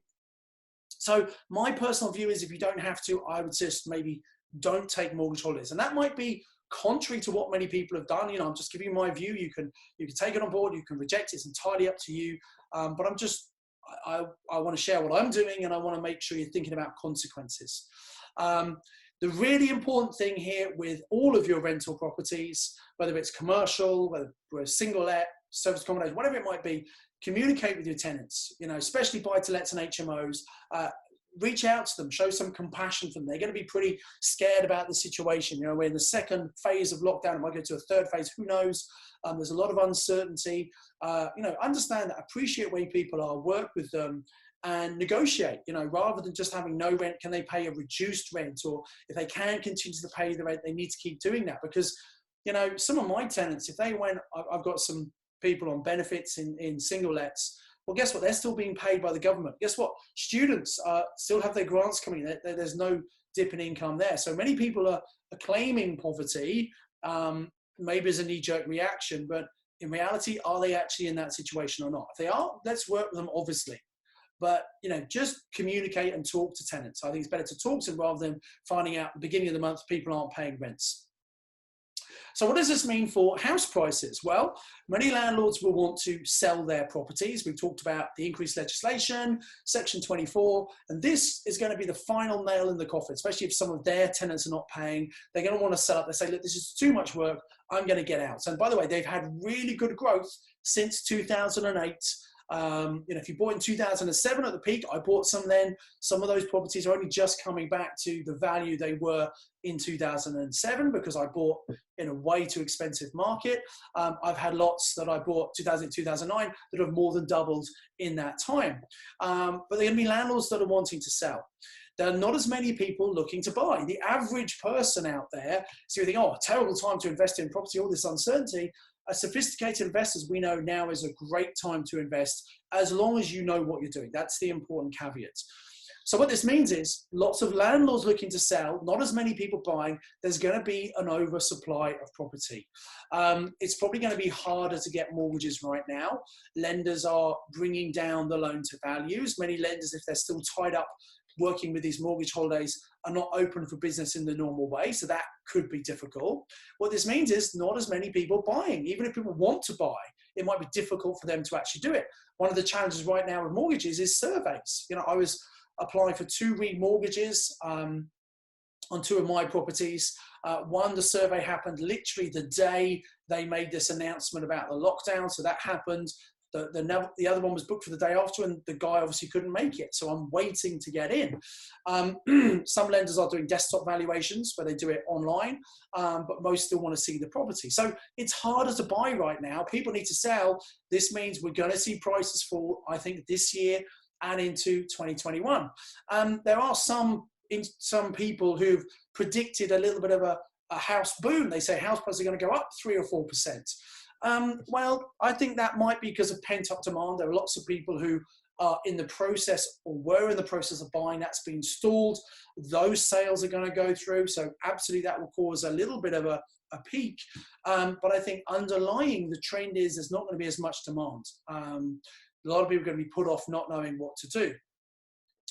So my personal view is, if you don't have to, I would just maybe don't take mortgage holidays. And that might be contrary to what many people have done. You know, I'm just giving you my view. You can take it on board, you can reject it. It's entirely up to you. But I want to share what I'm doing, and I want to make sure you're thinking about consequences. The really important thing here with all of your rental properties, whether it's commercial, whether we're single let, service accommodation, whatever it might be, communicate with your tenants, you know, especially buy-to-lets and HMOs. Reach out to them, show some compassion for them. They're going to be pretty scared about the situation. You know, we're in the 2nd phase of lockdown. It might go to a 3rd phase, who knows? There's a lot of uncertainty. You know, understand that, appreciate where people are, work with them, and negotiate. You know, rather than just having no rent, can they pay a reduced rent? Or if they can continue to pay the rent, they need to keep doing that. Because, you know, some of my tenants, if they went, I've got some people on benefits in single lets. Well, guess what? They're still being paid by the government. Guess what? Students still have their grants coming in. There's no dip in income there. So many people are claiming poverty, maybe as a knee-jerk reaction, but in reality, are they actually in that situation or not? If they are, let's work with them, obviously. But, you know, just communicate and talk to tenants. I think it's better to talk to them rather than finding out at the beginning of the month people aren't paying rents. So what does this mean for house prices? Well, many landlords will want to sell their properties. We've talked about the increased legislation, Section 24, and this is going to be the final nail in the coffin, especially if some of their tenants are not paying. They're going to want to sell up. They say, look, this is too much work. I'm going to get out. And by the way, they've had really good growth since 2008. You know, if you bought in 2007 at the peak, I bought some then. Some of those properties are only just coming back to the value they were in 2007 because I bought in a way too expensive market. I've had lots that I bought 2008, 2009 that have more than doubled in that time. But they're going to be landlords that are wanting to sell. There are not as many people looking to buy. The average person out there, so you think, oh, terrible time to invest in property, all this uncertainty. As sophisticated investors, we know now is a great time to invest as long as you know what you're doing. That's the important caveat. So what this means is lots of landlords looking to sell, not as many people buying. There's going to be an oversupply of property. It's probably going to be harder to get mortgages right now. Lenders are bringing down the loan to values. Many lenders, if they're still tied up working with these mortgage holidays, are not open for business in the normal way. So that could be difficult. What this means is not as many people buying. Even if people want to buy, it might be difficult for them to actually do it. One of the challenges right now with mortgages is surveys. You know, I was apply for 2 remortgages on 2 of my properties. One, the survey happened literally the day they made this announcement about the lockdown, so that happened. The other one was booked for the day after, and the guy obviously couldn't make it, so I'm waiting to get in. Some lenders are doing desktop valuations where they do it online, but most still want to see the property. So it's harder to buy right now. People need to sell. This means we're going to see prices fall, I think, this year and into 2021. There are some people who've predicted a little bit of a house boom. They say house prices are going to go up 3 or 4%. Well, I think that might be because of pent-up demand. There are lots of people who are in the process or were in the process of buying. That's been stalled. Those sales are going to go through. So absolutely that will cause a little bit of a peak. But I think underlying the trend is there's not going to be as much demand. A lot of people are going to be put off not knowing what to do.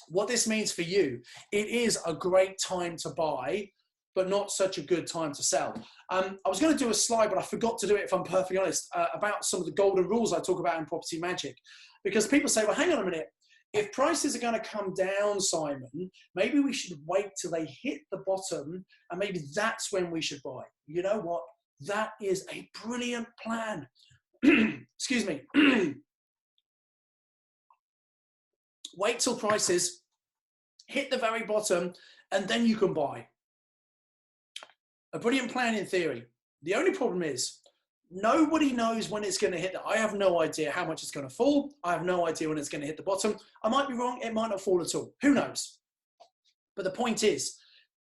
What this means for you, it is a great time to buy, but not such a good time to sell. I was going to do a slide, but I forgot to do it, if I'm perfectly honest, about some of the golden rules I talk about in Property Magic. Because people say, well, hang on a minute, if prices are going to come down, Simon, maybe we should wait till they hit the bottom, and maybe that's when we should buy. You know what? That is a brilliant plan. Excuse me. Wait till prices hit the very bottom, and then you can buy. A brilliant plan in theory. The only problem is nobody knows when it's going to hit. I have no idea how much it's going to fall. I have no idea when it's going to hit the bottom. I might be wrong. It might not fall at all. Who knows? But the point is,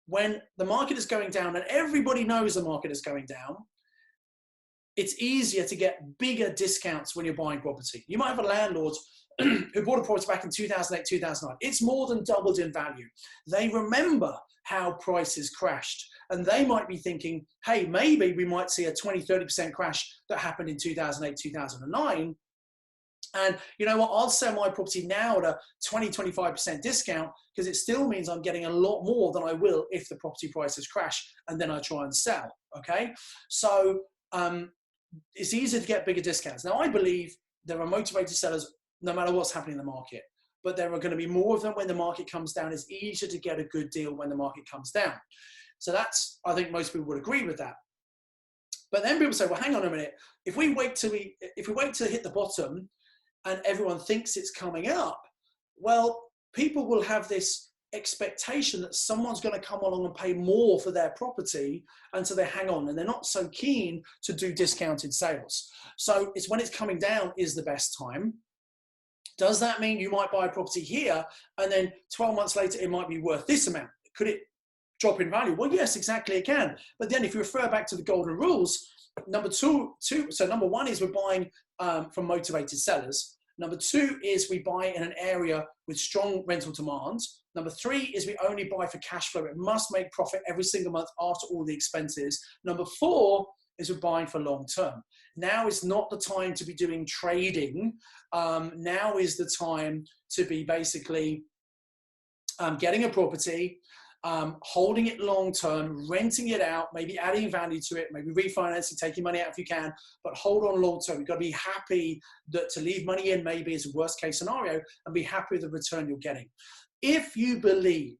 when the market is going down, and everybody knows the market is going down, it's easier to get bigger discounts when you're buying property. You might have a landlord who bought a property back in 2008, 2009. It's more than doubled in value. They remember how prices crashed. And they might be thinking, hey, maybe we might see a 20, 30% crash that happened in 2008, 2009. And you know what? I'll sell my property now at a 20, 25% discount because it still means I'm getting a lot more than I will if the property prices crash and then I try and sell, okay? So it's easier to get bigger discounts. Now, I believe there are motivated sellers no matter what's happening in the market, but there are going to be more of them when the market comes down. It's easier to get a good deal when the market comes down. So that's, I think most people would agree with that. But then people say, well, hang on a minute. If we wait to hit the bottom and everyone thinks it's coming up, well, people will have this expectation that someone's going to come along and pay more for their property, and so they hang on, and they're not so keen to do discounted sales. So it's when it's coming down is the best time. Does that mean you might buy a property here and then 12 months later it might be worth this amount? Could it drop in value? Well, yes, exactly, it can. But then if you refer back to the golden rules, number one is we're buying from motivated sellers. Number 2 is we buy in an area with strong rental demand. Number 3 is we only buy for cash flow. It must make profit every single month after all the expenses. Number 4 is we're buying for long term. Now is not the time to be doing trading. Now is the time to be basically getting a property, holding it long term, renting it out, maybe adding value to it, maybe refinancing, taking money out if you can, but hold on long term. You've got to be happy that to leave money in maybe is a worst case scenario and be happy with the return you're getting. If you believe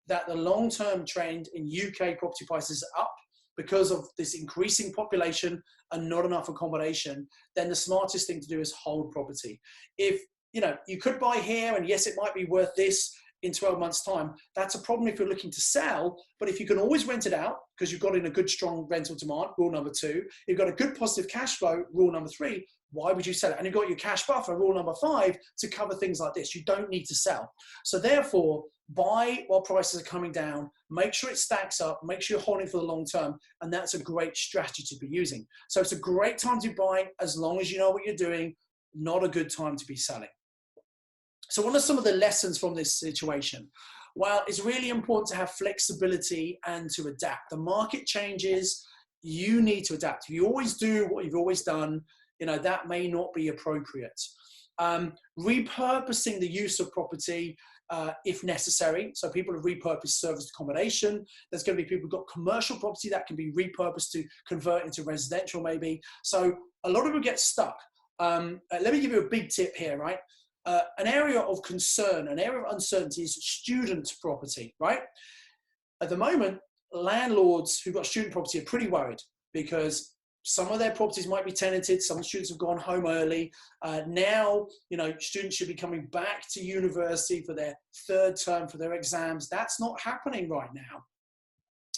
that the long term trend in UK property prices is up because of this increasing population and not enough accommodation, then the smartest thing to do is hold property. If you could buy here, and yes, it might be worth this in 12 months' time. That's a problem if you're looking to sell, but if you can always rent it out because you've got in a good, strong rental demand, rule number 2, you've got a good positive cash flow, rule number 3, why would you sell it? And you've got your cash buffer, rule number 5, to cover things like this. You don't need to sell. So therefore, buy while prices are coming down, make sure it stacks up, make sure you're holding for the long term, and that's a great strategy to be using. So it's a great time to buy as long as you know what you're doing, not a good time to be selling. So what are some of the lessons from this situation? Well, it's really important to have flexibility and to adapt. The market changes, you need to adapt. If you always do what you've always done, that may not be appropriate. Repurposing the use of property if necessary. So people have repurposed serviced accommodation. There's going to be people who've got commercial property that can be repurposed to convert into residential maybe. So a lot of people get stuck. Let me give you a big tip here, right? An area of concern, an area of uncertainty is student property, right? At the moment, landlords who've got student property are pretty worried because some of their properties might be tenanted. Some students have gone home early. Now, students should be coming back to university for their third term for their exams. That's not happening right now.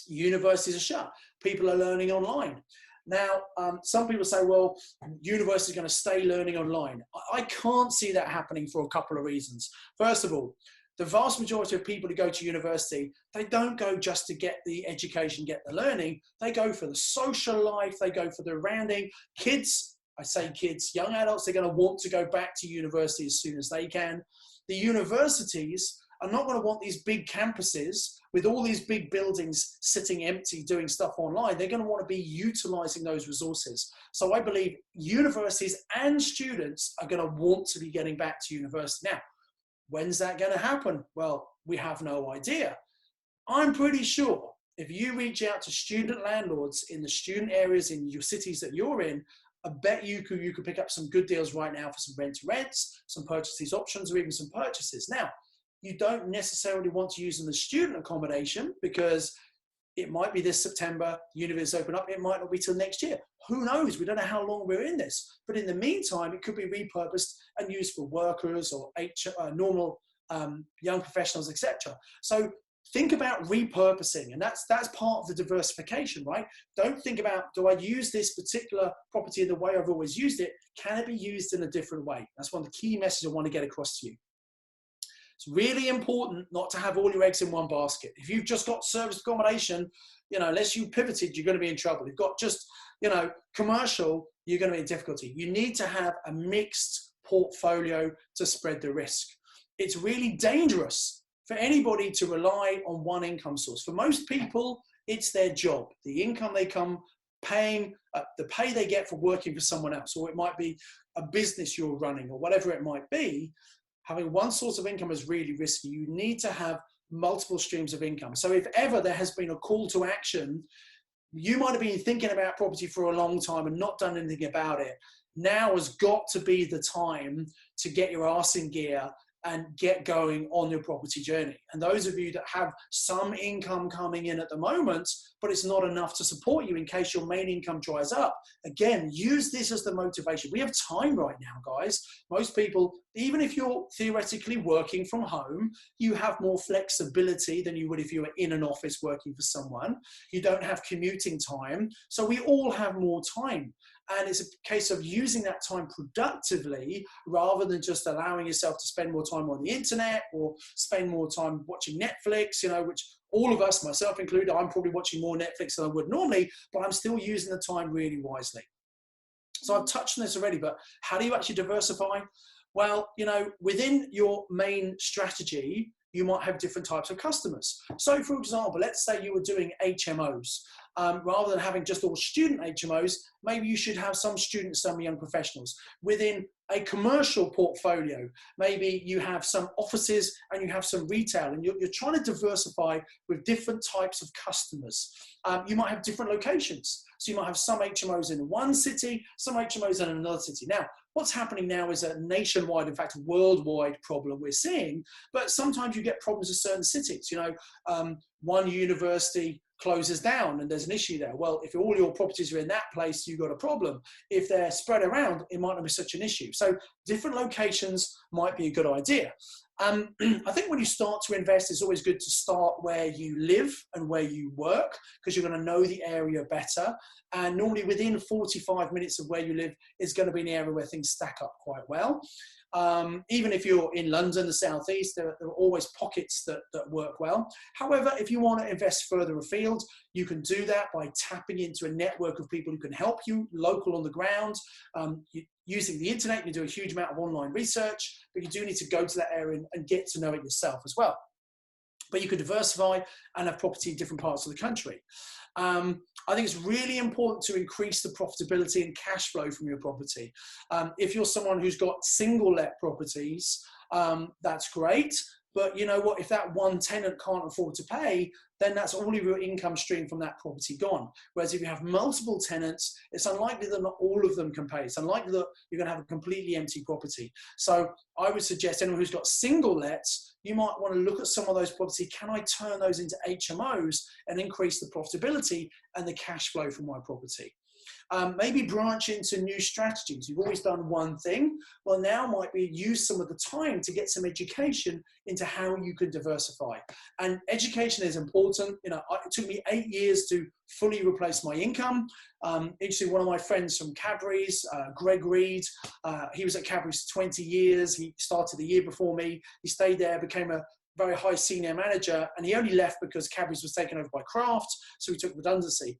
Universities are shut. People are learning online. Now, some people say, well, university is going to stay learning online. I can't see that happening for a couple of reasons. First of all, the vast majority of people who go to university, they don't go just to get the education, get the learning. They go for the social life. They go for the rounding. Kids, I say kids, young adults, they're going to want to go back to university as soon as they can. The universities are not going to want these big campuses with all these big buildings sitting empty doing stuff online. They're going to want to be utilizing those resources. So I believe universities and students are going to want to be getting back to university. Now, when's that going to happen? Well, we have no idea. I'm pretty sure if you reach out to student landlords in the student areas in your cities that you're in, I bet you could pick up some good deals right now for some rent-to-rents, some purchases options, or even some purchases. Now, you don't necessarily want to use them as student accommodation because it might be this September, universities open up, it might not be till next year. Who knows? We don't know how long we're in this. But in the meantime, it could be repurposed and used for workers or normal young professionals, etc. So think about repurposing, and that's part of the diversification, right? Don't think about, do I use this particular property in the way I've always used it? Can it be used in a different way? That's one of the key messages I want to get across to you. It's really important not to have all your eggs in one basket. If you've just got service accommodation, unless you pivoted, you're going to be in trouble. If you've got just, commercial, you're going to be in difficulty. You need to have a mixed portfolio to spread the risk. It's really dangerous for anybody to rely on one income source. For most people, it's their job, the income they come paying, the pay they get for working for someone else, or it might be a business you're running or whatever it might be. Having one source of income is really risky. You need to have multiple streams of income. So if ever there has been a call to action, you might have been thinking about property for a long time and not done anything about it. Now has got to be the time to get your arse in gear and get going on your property journey. And those of you that have some income coming in at the moment, but it's not enough to support you in case your main income dries up, again, use this as the motivation. We have time right now, guys. Most people, even if you're theoretically working from home, you have more flexibility than you would if you were in an office working for someone. You don't have commuting time. So we all have more time. And it's a case of using that time productively rather than just allowing yourself to spend more time on the internet or spend more time watching Netflix, which all of us, myself included, I'm probably watching more Netflix than I would normally, but I'm still using the time really wisely. So I've touched on this already, but how do you actually diversify? Well, within your main strategy, you might have different types of customers. So for example, let's say you were doing HMOs. Rather than having just all student HMOs, maybe you should have some students, some young professionals. Within a commercial portfolio, maybe you have some offices and you have some retail, and you're trying to diversify with different types of customers. You might have different locations. So you might have some HMOs in one city, some HMOs in another city. Now, what's happening now is a nationwide, in fact, worldwide problem we're seeing, but sometimes you get problems with certain cities. One university closes down and there's an issue there. Well, if all your properties are in that place, you've got a problem. If they're spread around, it might not be such an issue. So different locations might be a good idea. I think when you start to invest, it's always good to start where you live and where you work, because you're going to know the area better. And normally within 45 minutes of where you live is going to be an area where things stack up quite well. Even if you're in London, the southeast, there are always pockets that work well. However, if you want to invest further afield, you can do that by tapping into a network of people who can help you, local on the ground. Using the internet, you do a huge amount of online research, but you do need to go to that area and get to know it yourself as well. But you could diversify and have property in different parts of the country. I think it's really important to increase the profitability and cash flow from your property. If you're someone who's got single let properties, that's great. But you know what? If that one tenant can't afford to pay, then that's all of your income stream from that property gone. Whereas if you have multiple tenants, it's unlikely that not all of them can pay. It's unlikely that you're going to have a completely empty property. So I would suggest anyone who's got single lets, you might want to look at some of those properties. Can I turn those into HMOs and increase the profitability and the cash flow from my property? Maybe branch into new strategies. You've always done one thing. Well, now might be use some of the time to get some education into how you could diversify. And education is important. You know, it took me 8 years to fully replace my income. Interestingly, one of my friends from Cadbury's, Greg Reed, he was at Cadbury's for 20 years. He started the year before me. He stayed there, became a very high senior manager, and he only left because Cadbury's was taken over by Kraft, so he took redundancy.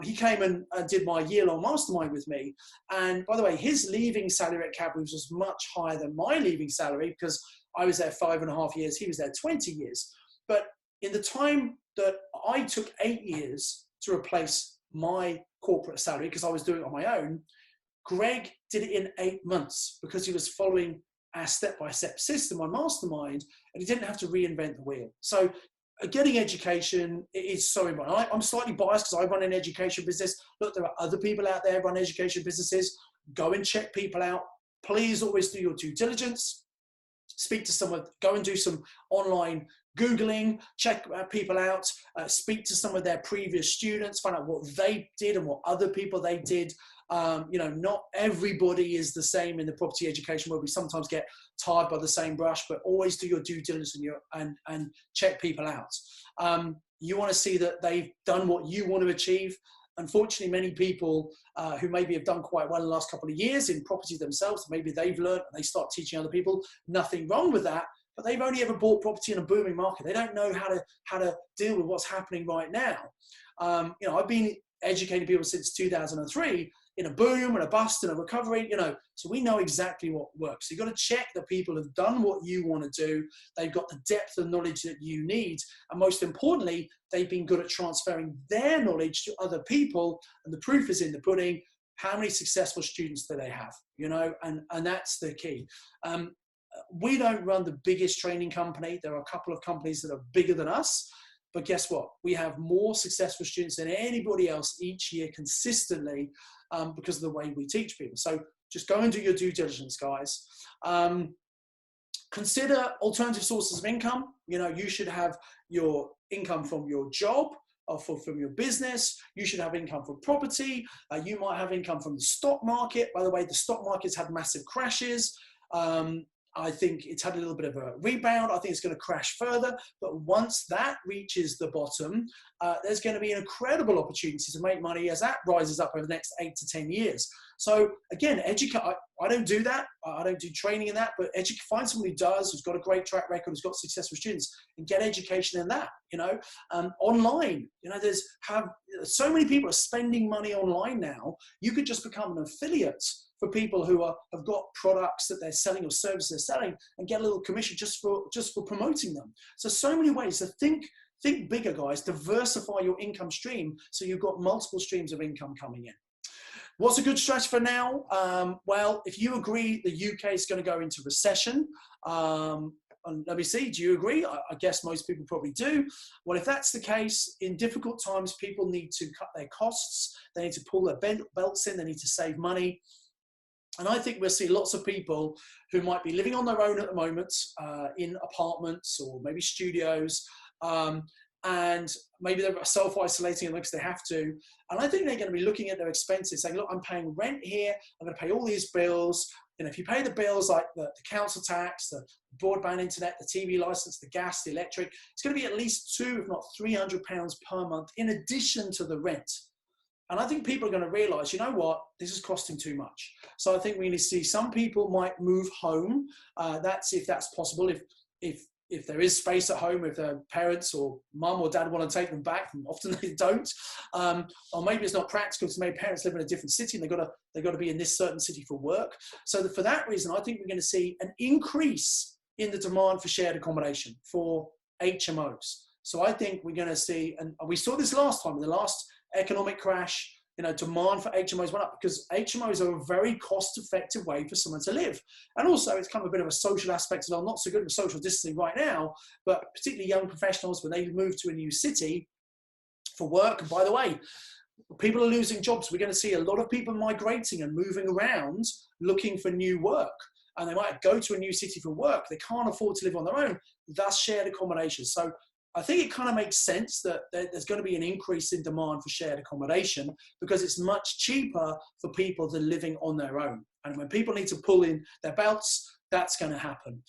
He came and did my year-long mastermind with me, and by the way, his leaving salary at Cadbury's was much higher than my leaving salary because I was there 5.5 years, he was there 20 years. But in the time that I took 8 years to replace my corporate salary, because I was doing it on my own, Greg did it in 8 months because he was following our step-by-step system on Mastermind, and he didn't have to reinvent the wheel. So getting education is so important. I'm slightly biased because I run an education business. Look, there are other people out there who run education businesses. Go and check people out. Please always do your due diligence. Speak to someone, go and do some online Googling, check people out, speak to some of their previous students, find out what they did and what other people they did. You know, not everybody is the same in the property education world. We sometimes get tired by the same brush, but always do your due diligence and check people out. You want to see that they've done what you want to achieve. Unfortunately, many people who maybe have done quite well in the last couple of years in property themselves, maybe they've learned and they start teaching other people. Nothing wrong with that, but they've only ever bought property in a booming market. They don't know how to deal with what's happening right now. You know, I've been educating people since 2003 in a boom and a bust and a recovery, you know, so we know exactly what works. So you've got to check that people have done what you want to do. They've got the depth of knowledge that you need. And most importantly, they've been good at transferring their knowledge to other people. And the proof is in the pudding. How many successful students do they have? You know, and that's the key. We don't run the biggest training company. There are a couple of companies that are bigger than us. But guess what? We have more successful students than anybody else each year consistently because of the way we teach people. So just go and do your due diligence, guys. Consider alternative sources of income. You know, you should have your income from your job or from your business. You should have income from property. You might have income from the stock market. By the way, the stock market's had massive crashes. I think it's had a little bit of a rebound. I think it's going to crash further. But once that reaches the bottom, there's going to be an incredible opportunity to make money as that rises up over the next 8 to 10 years. So again, I don't do that. I don't do training in that, but find someone who does, who's got a great track record, who's got successful students, and get education in that, you know. Online, you know, so many people are spending money online now. You could just become an affiliate for people who have got products that they're selling or services they're selling and get a little commission just for promoting them. So many ways to think bigger, guys. Diversify your income stream so you've got multiple streams of income coming in. What's a good strategy for now? Well, if you agree the UK is going to go into recession, and let me see, do you agree? I guess most people probably do. Well, if that's the case, in difficult times, people need to cut their costs. They need to pull their belts in. They need to save money. And I think we'll see lots of people who might be living on their own at the moment in apartments or maybe studios, and maybe they're self-isolating because they have to. And I think they're going to be looking at their expenses saying, look, I'm paying rent here. I'm going to pay all these bills. And if you pay the bills like the council tax, the broadband internet, the TV license, the gas, the electric, it's going to be at least £200, if not £300 per month in addition to the rent. And I think people are going to realize, you know what, this is costing too much. So I think we need to see some people might move home. That's if that's possible. If there is space at home, if their parents or mum or dad want to take them back, and often they don't, or maybe it's not practical because maybe parents live in a different city and they've got to be in this certain city for work. So for that reason, I think we're going to see an increase in the demand for shared accommodation for HMOs. So I think we're going to see, and we saw this last time in the last economic crash, demand for HMOs went up because HMOs are a very cost-effective way for someone to live. And also it's kind of a bit of a social aspect, and I'm not so good with social distancing right now, but particularly young professionals, when they move to a new city for work. And by the way, people are losing jobs. We're going to see a lot of people migrating and moving around looking for new work. And they might go to a new city for work. They can't afford to live on their own, thus shared accommodation. So I think it kind of makes sense that there's going to be an increase in demand for shared accommodation because it's much cheaper for people than living on their own. And when people need to pull in their belts, that's going to happen.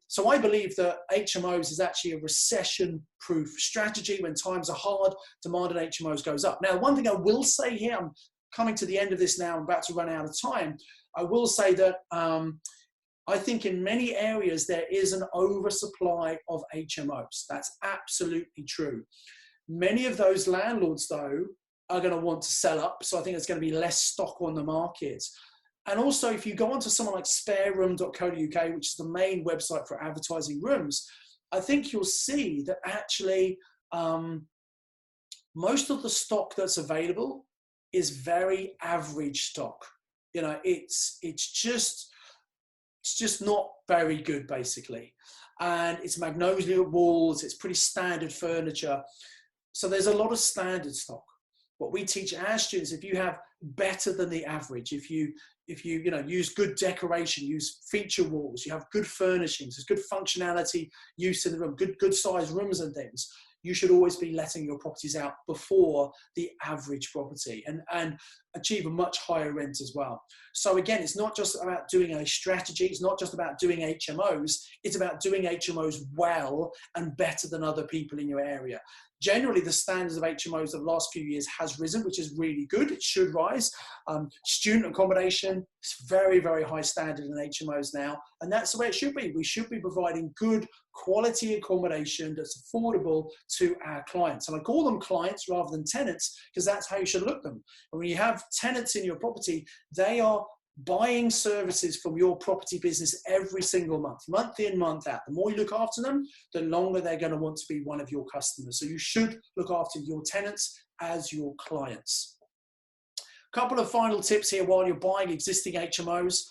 So I believe that HMOs is actually a recession-proof strategy. When times are hard, demand on HMOs goes up. Now, one thing I will say here, I'm coming to the end of this now, I'm about to run out of time. I will say that I think in many areas there is an oversupply of HMOs. That's absolutely true. Many of those landlords, though, are going to want to sell up. So I think there's going to be less stock on the market. And also, if you go onto someone like spareroom.co.uk, which is the main website for advertising rooms, I think you'll see that actually most of the stock that's available is very average stock. It's just not very good, basically. And it's magnolia walls, it's pretty standard furniture. So there's a lot of standard stock. What we teach our students, if you have better than the average, if you use good decoration, use feature walls, you have good furnishings, there's good functionality use in the room, good size rooms and things, you should always be letting your properties out before the average property and achieve a much higher rent as well. So again, it's not just about doing a strategy. It's not just about doing HMOs. It's about doing HMOs well and better than other people in your area. Generally, the standards of HMOs of the last few years has risen, which is really good. It should rise. Student accommodation is very, very high standard in HMOs now, and that's the way it should be. We should be providing good quality accommodation that's affordable to our clients. And I call them clients rather than tenants because that's how you should look at them. And when you have tenants in your property, they are buying services from your property business every single month in, month out. The more you look after them, the longer they're going to want to be one of your customers. So you should look after your tenants as your clients. A couple of final tips here while you're buying existing HMOs.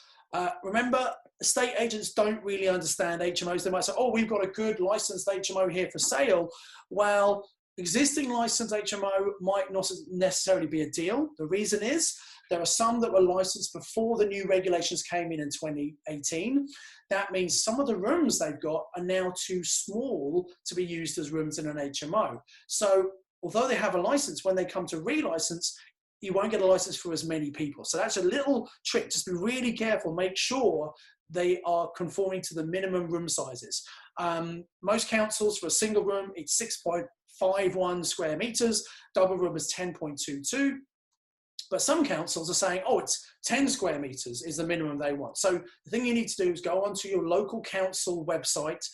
Remember, estate agents don't really understand HMOs. They might say, oh, we've got a good licensed HMO here for sale. Well, existing licensed HMO might not necessarily be a deal. The reason is there are some that were licensed before the new regulations came in 2018. That means some of the rooms they've got are now too small to be used as rooms in an HMO. So although they have a license, when they come to relicense, you won't get a license for as many people. So that's a little trick. Just be really careful. Make sure they are conforming to the minimum room sizes. Most councils for a single room, it's 6.51 square meters. Double room is 10.22. But some councils are saying, oh, it's 10 square meters is the minimum they want. So the thing you need to do is go onto your local council website,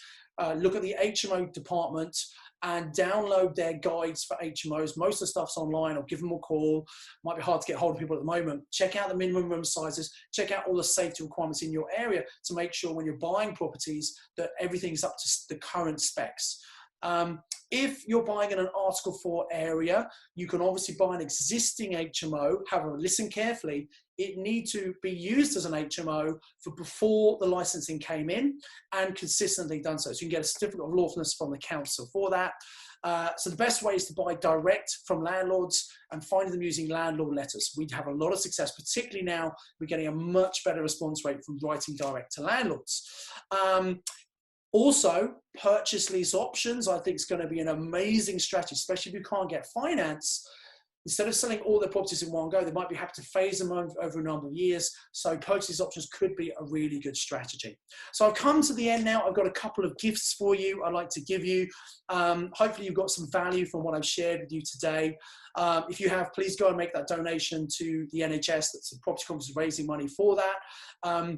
look at the HMO department and download their guides for HMOs. Most of the stuff's online, or give them a call. Might be hard to get hold of people at the moment. Check out the minimum room sizes, check out all the safety requirements in your area to make sure when you're buying properties that everything's up to the current specs. If you're buying in an Article 4 area, you can obviously buy an existing HMO. However, listen carefully, it needs to be used as an HMO for before the licensing came in and consistently done so. So you can get a certificate of lawfulness from the council for that. So the best way is to buy direct from landlords and finding them using landlord letters. We have a lot of success, particularly now we're getting a much better response rate from writing direct to landlords. Also, purchase lease options, I think is going to be an amazing strategy, especially if you can't get finance. Instead of selling all their properties in one go, they might be happy to phase them over a number of years. So purchase lease options could be a really good strategy. So I've come to the end now. I've got a couple of gifts for you I'd like to give you. Hopefully you've got some value from what I've shared with you today. If you have, please go and make that donation to the NHS. That's the Property Conference raising money for that.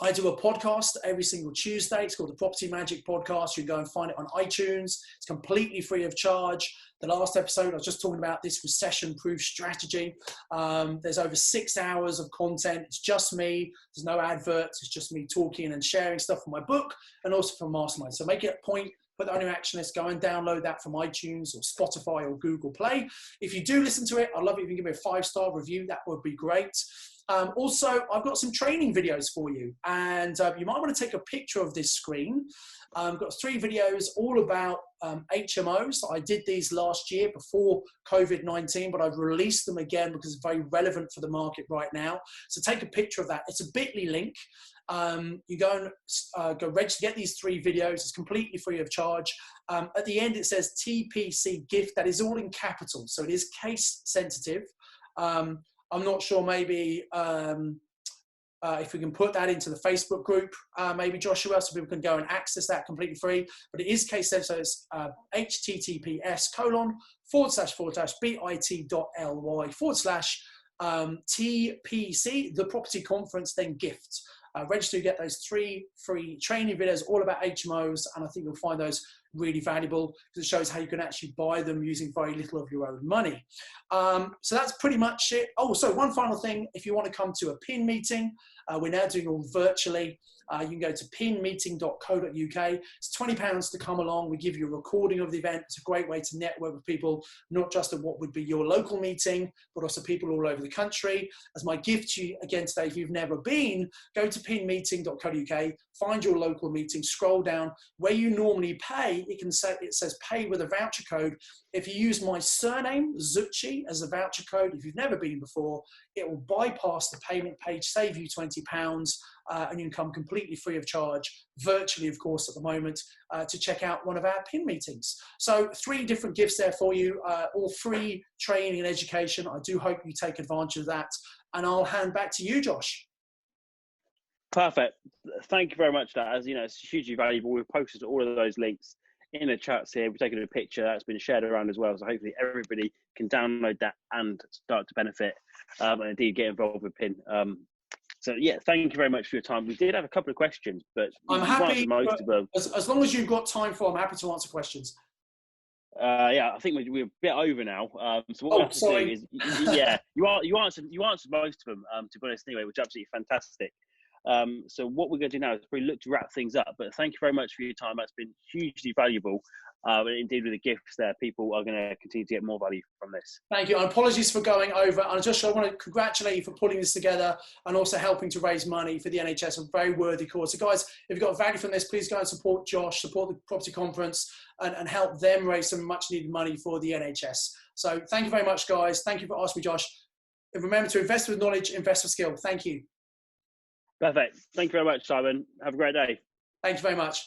I do a podcast every single Tuesday. It's called the Property Magic Podcast. You can go and find it on iTunes. It's completely free of charge. The last episode, I was just talking about this recession-proof strategy. There's over 6 hours of content. It's just me. There's no adverts. It's just me talking and sharing stuff from my book and also from Mastermind. So make it a point, put that on your action list. Go and download that from iTunes or Spotify or Google Play. If you do listen to it, I'd love it if you give me a 5-star review. That would be great. Also, I've got some training videos for you, and you might want to take a picture of this screen. I've got 3 videos all about HMOs. I did these last year before COVID-19, but I've released them again because it's very relevant for the market right now. So take a picture of that. It's a bit.ly link. You go and go register, get these 3 videos. It's completely free of charge. At the end, it says TPC gift. That is all in capital, so it is case sensitive. I'm not sure, maybe if we can put that into the Facebook group, maybe Joshua, so people can go and access that completely free. But it is case sensitive, so it's https://bit.ly/TPC, the property conference, then gift. Register, you get those 3 free training videos all about HMOs, and I think you'll find those really valuable because it shows how you can actually buy them using very little of your own money. So that's pretty much it. Oh, so one final thing, if you want to come to a PIN meeting, we're now doing it all virtually. You can go to pinmeeting.co.uk. It's £20 to come along. We give you a recording of the event. It's a great way to network with people, not just at what would be your local meeting, but also people all over the country. As my gift to you again today, if you've never been, go to pinmeeting.co.uk, find your local meeting, scroll down. Where you normally pay, it says pay with a voucher code. If you use my surname, Zutshi, as a voucher code, if you've never been before, it will bypass the payment page, save you £20, and you can come completely free of charge, virtually, of course, at the moment, to check out one of our PIN meetings. So 3 different gifts there for you, all free training and education. I do hope you take advantage of that. And I'll hand back to you, Josh. Perfect. Thank you very much. That, as you know, it's hugely valuable. We've posted all of those links in the chats here. We've taken a picture that's been shared around as well, so hopefully everybody can download that and start to benefit and indeed get involved with PIN. So yeah, thank you very much for your time. We did have a couple of questions, but I'm happy. Most of them. As long as you've got time for, I'm happy to answer questions. Yeah, I think we're a bit over now. So what we have to do is, yeah, you answered most of them. To be honest, anyway, which is absolutely fantastic. So what we're going to do now is probably look to wrap things up. But thank you very much for your time. That's been hugely valuable. And indeed, with the gifts there, people are going to continue to get more value from this. Thank you. And apologies for going over. And Joshua, I want to congratulate you for putting this together and also helping to raise money for the NHS. A very worthy cause. So guys, if you've got value from this, please go and support Josh, support the property conference, and help them raise some much needed money for the NHS. So thank you very much, guys. Thank you for asking me, Josh. And remember to invest with knowledge, invest with skill. Thank you. Perfect. Thank you very much, Simon. Have a great day. Thank you very much.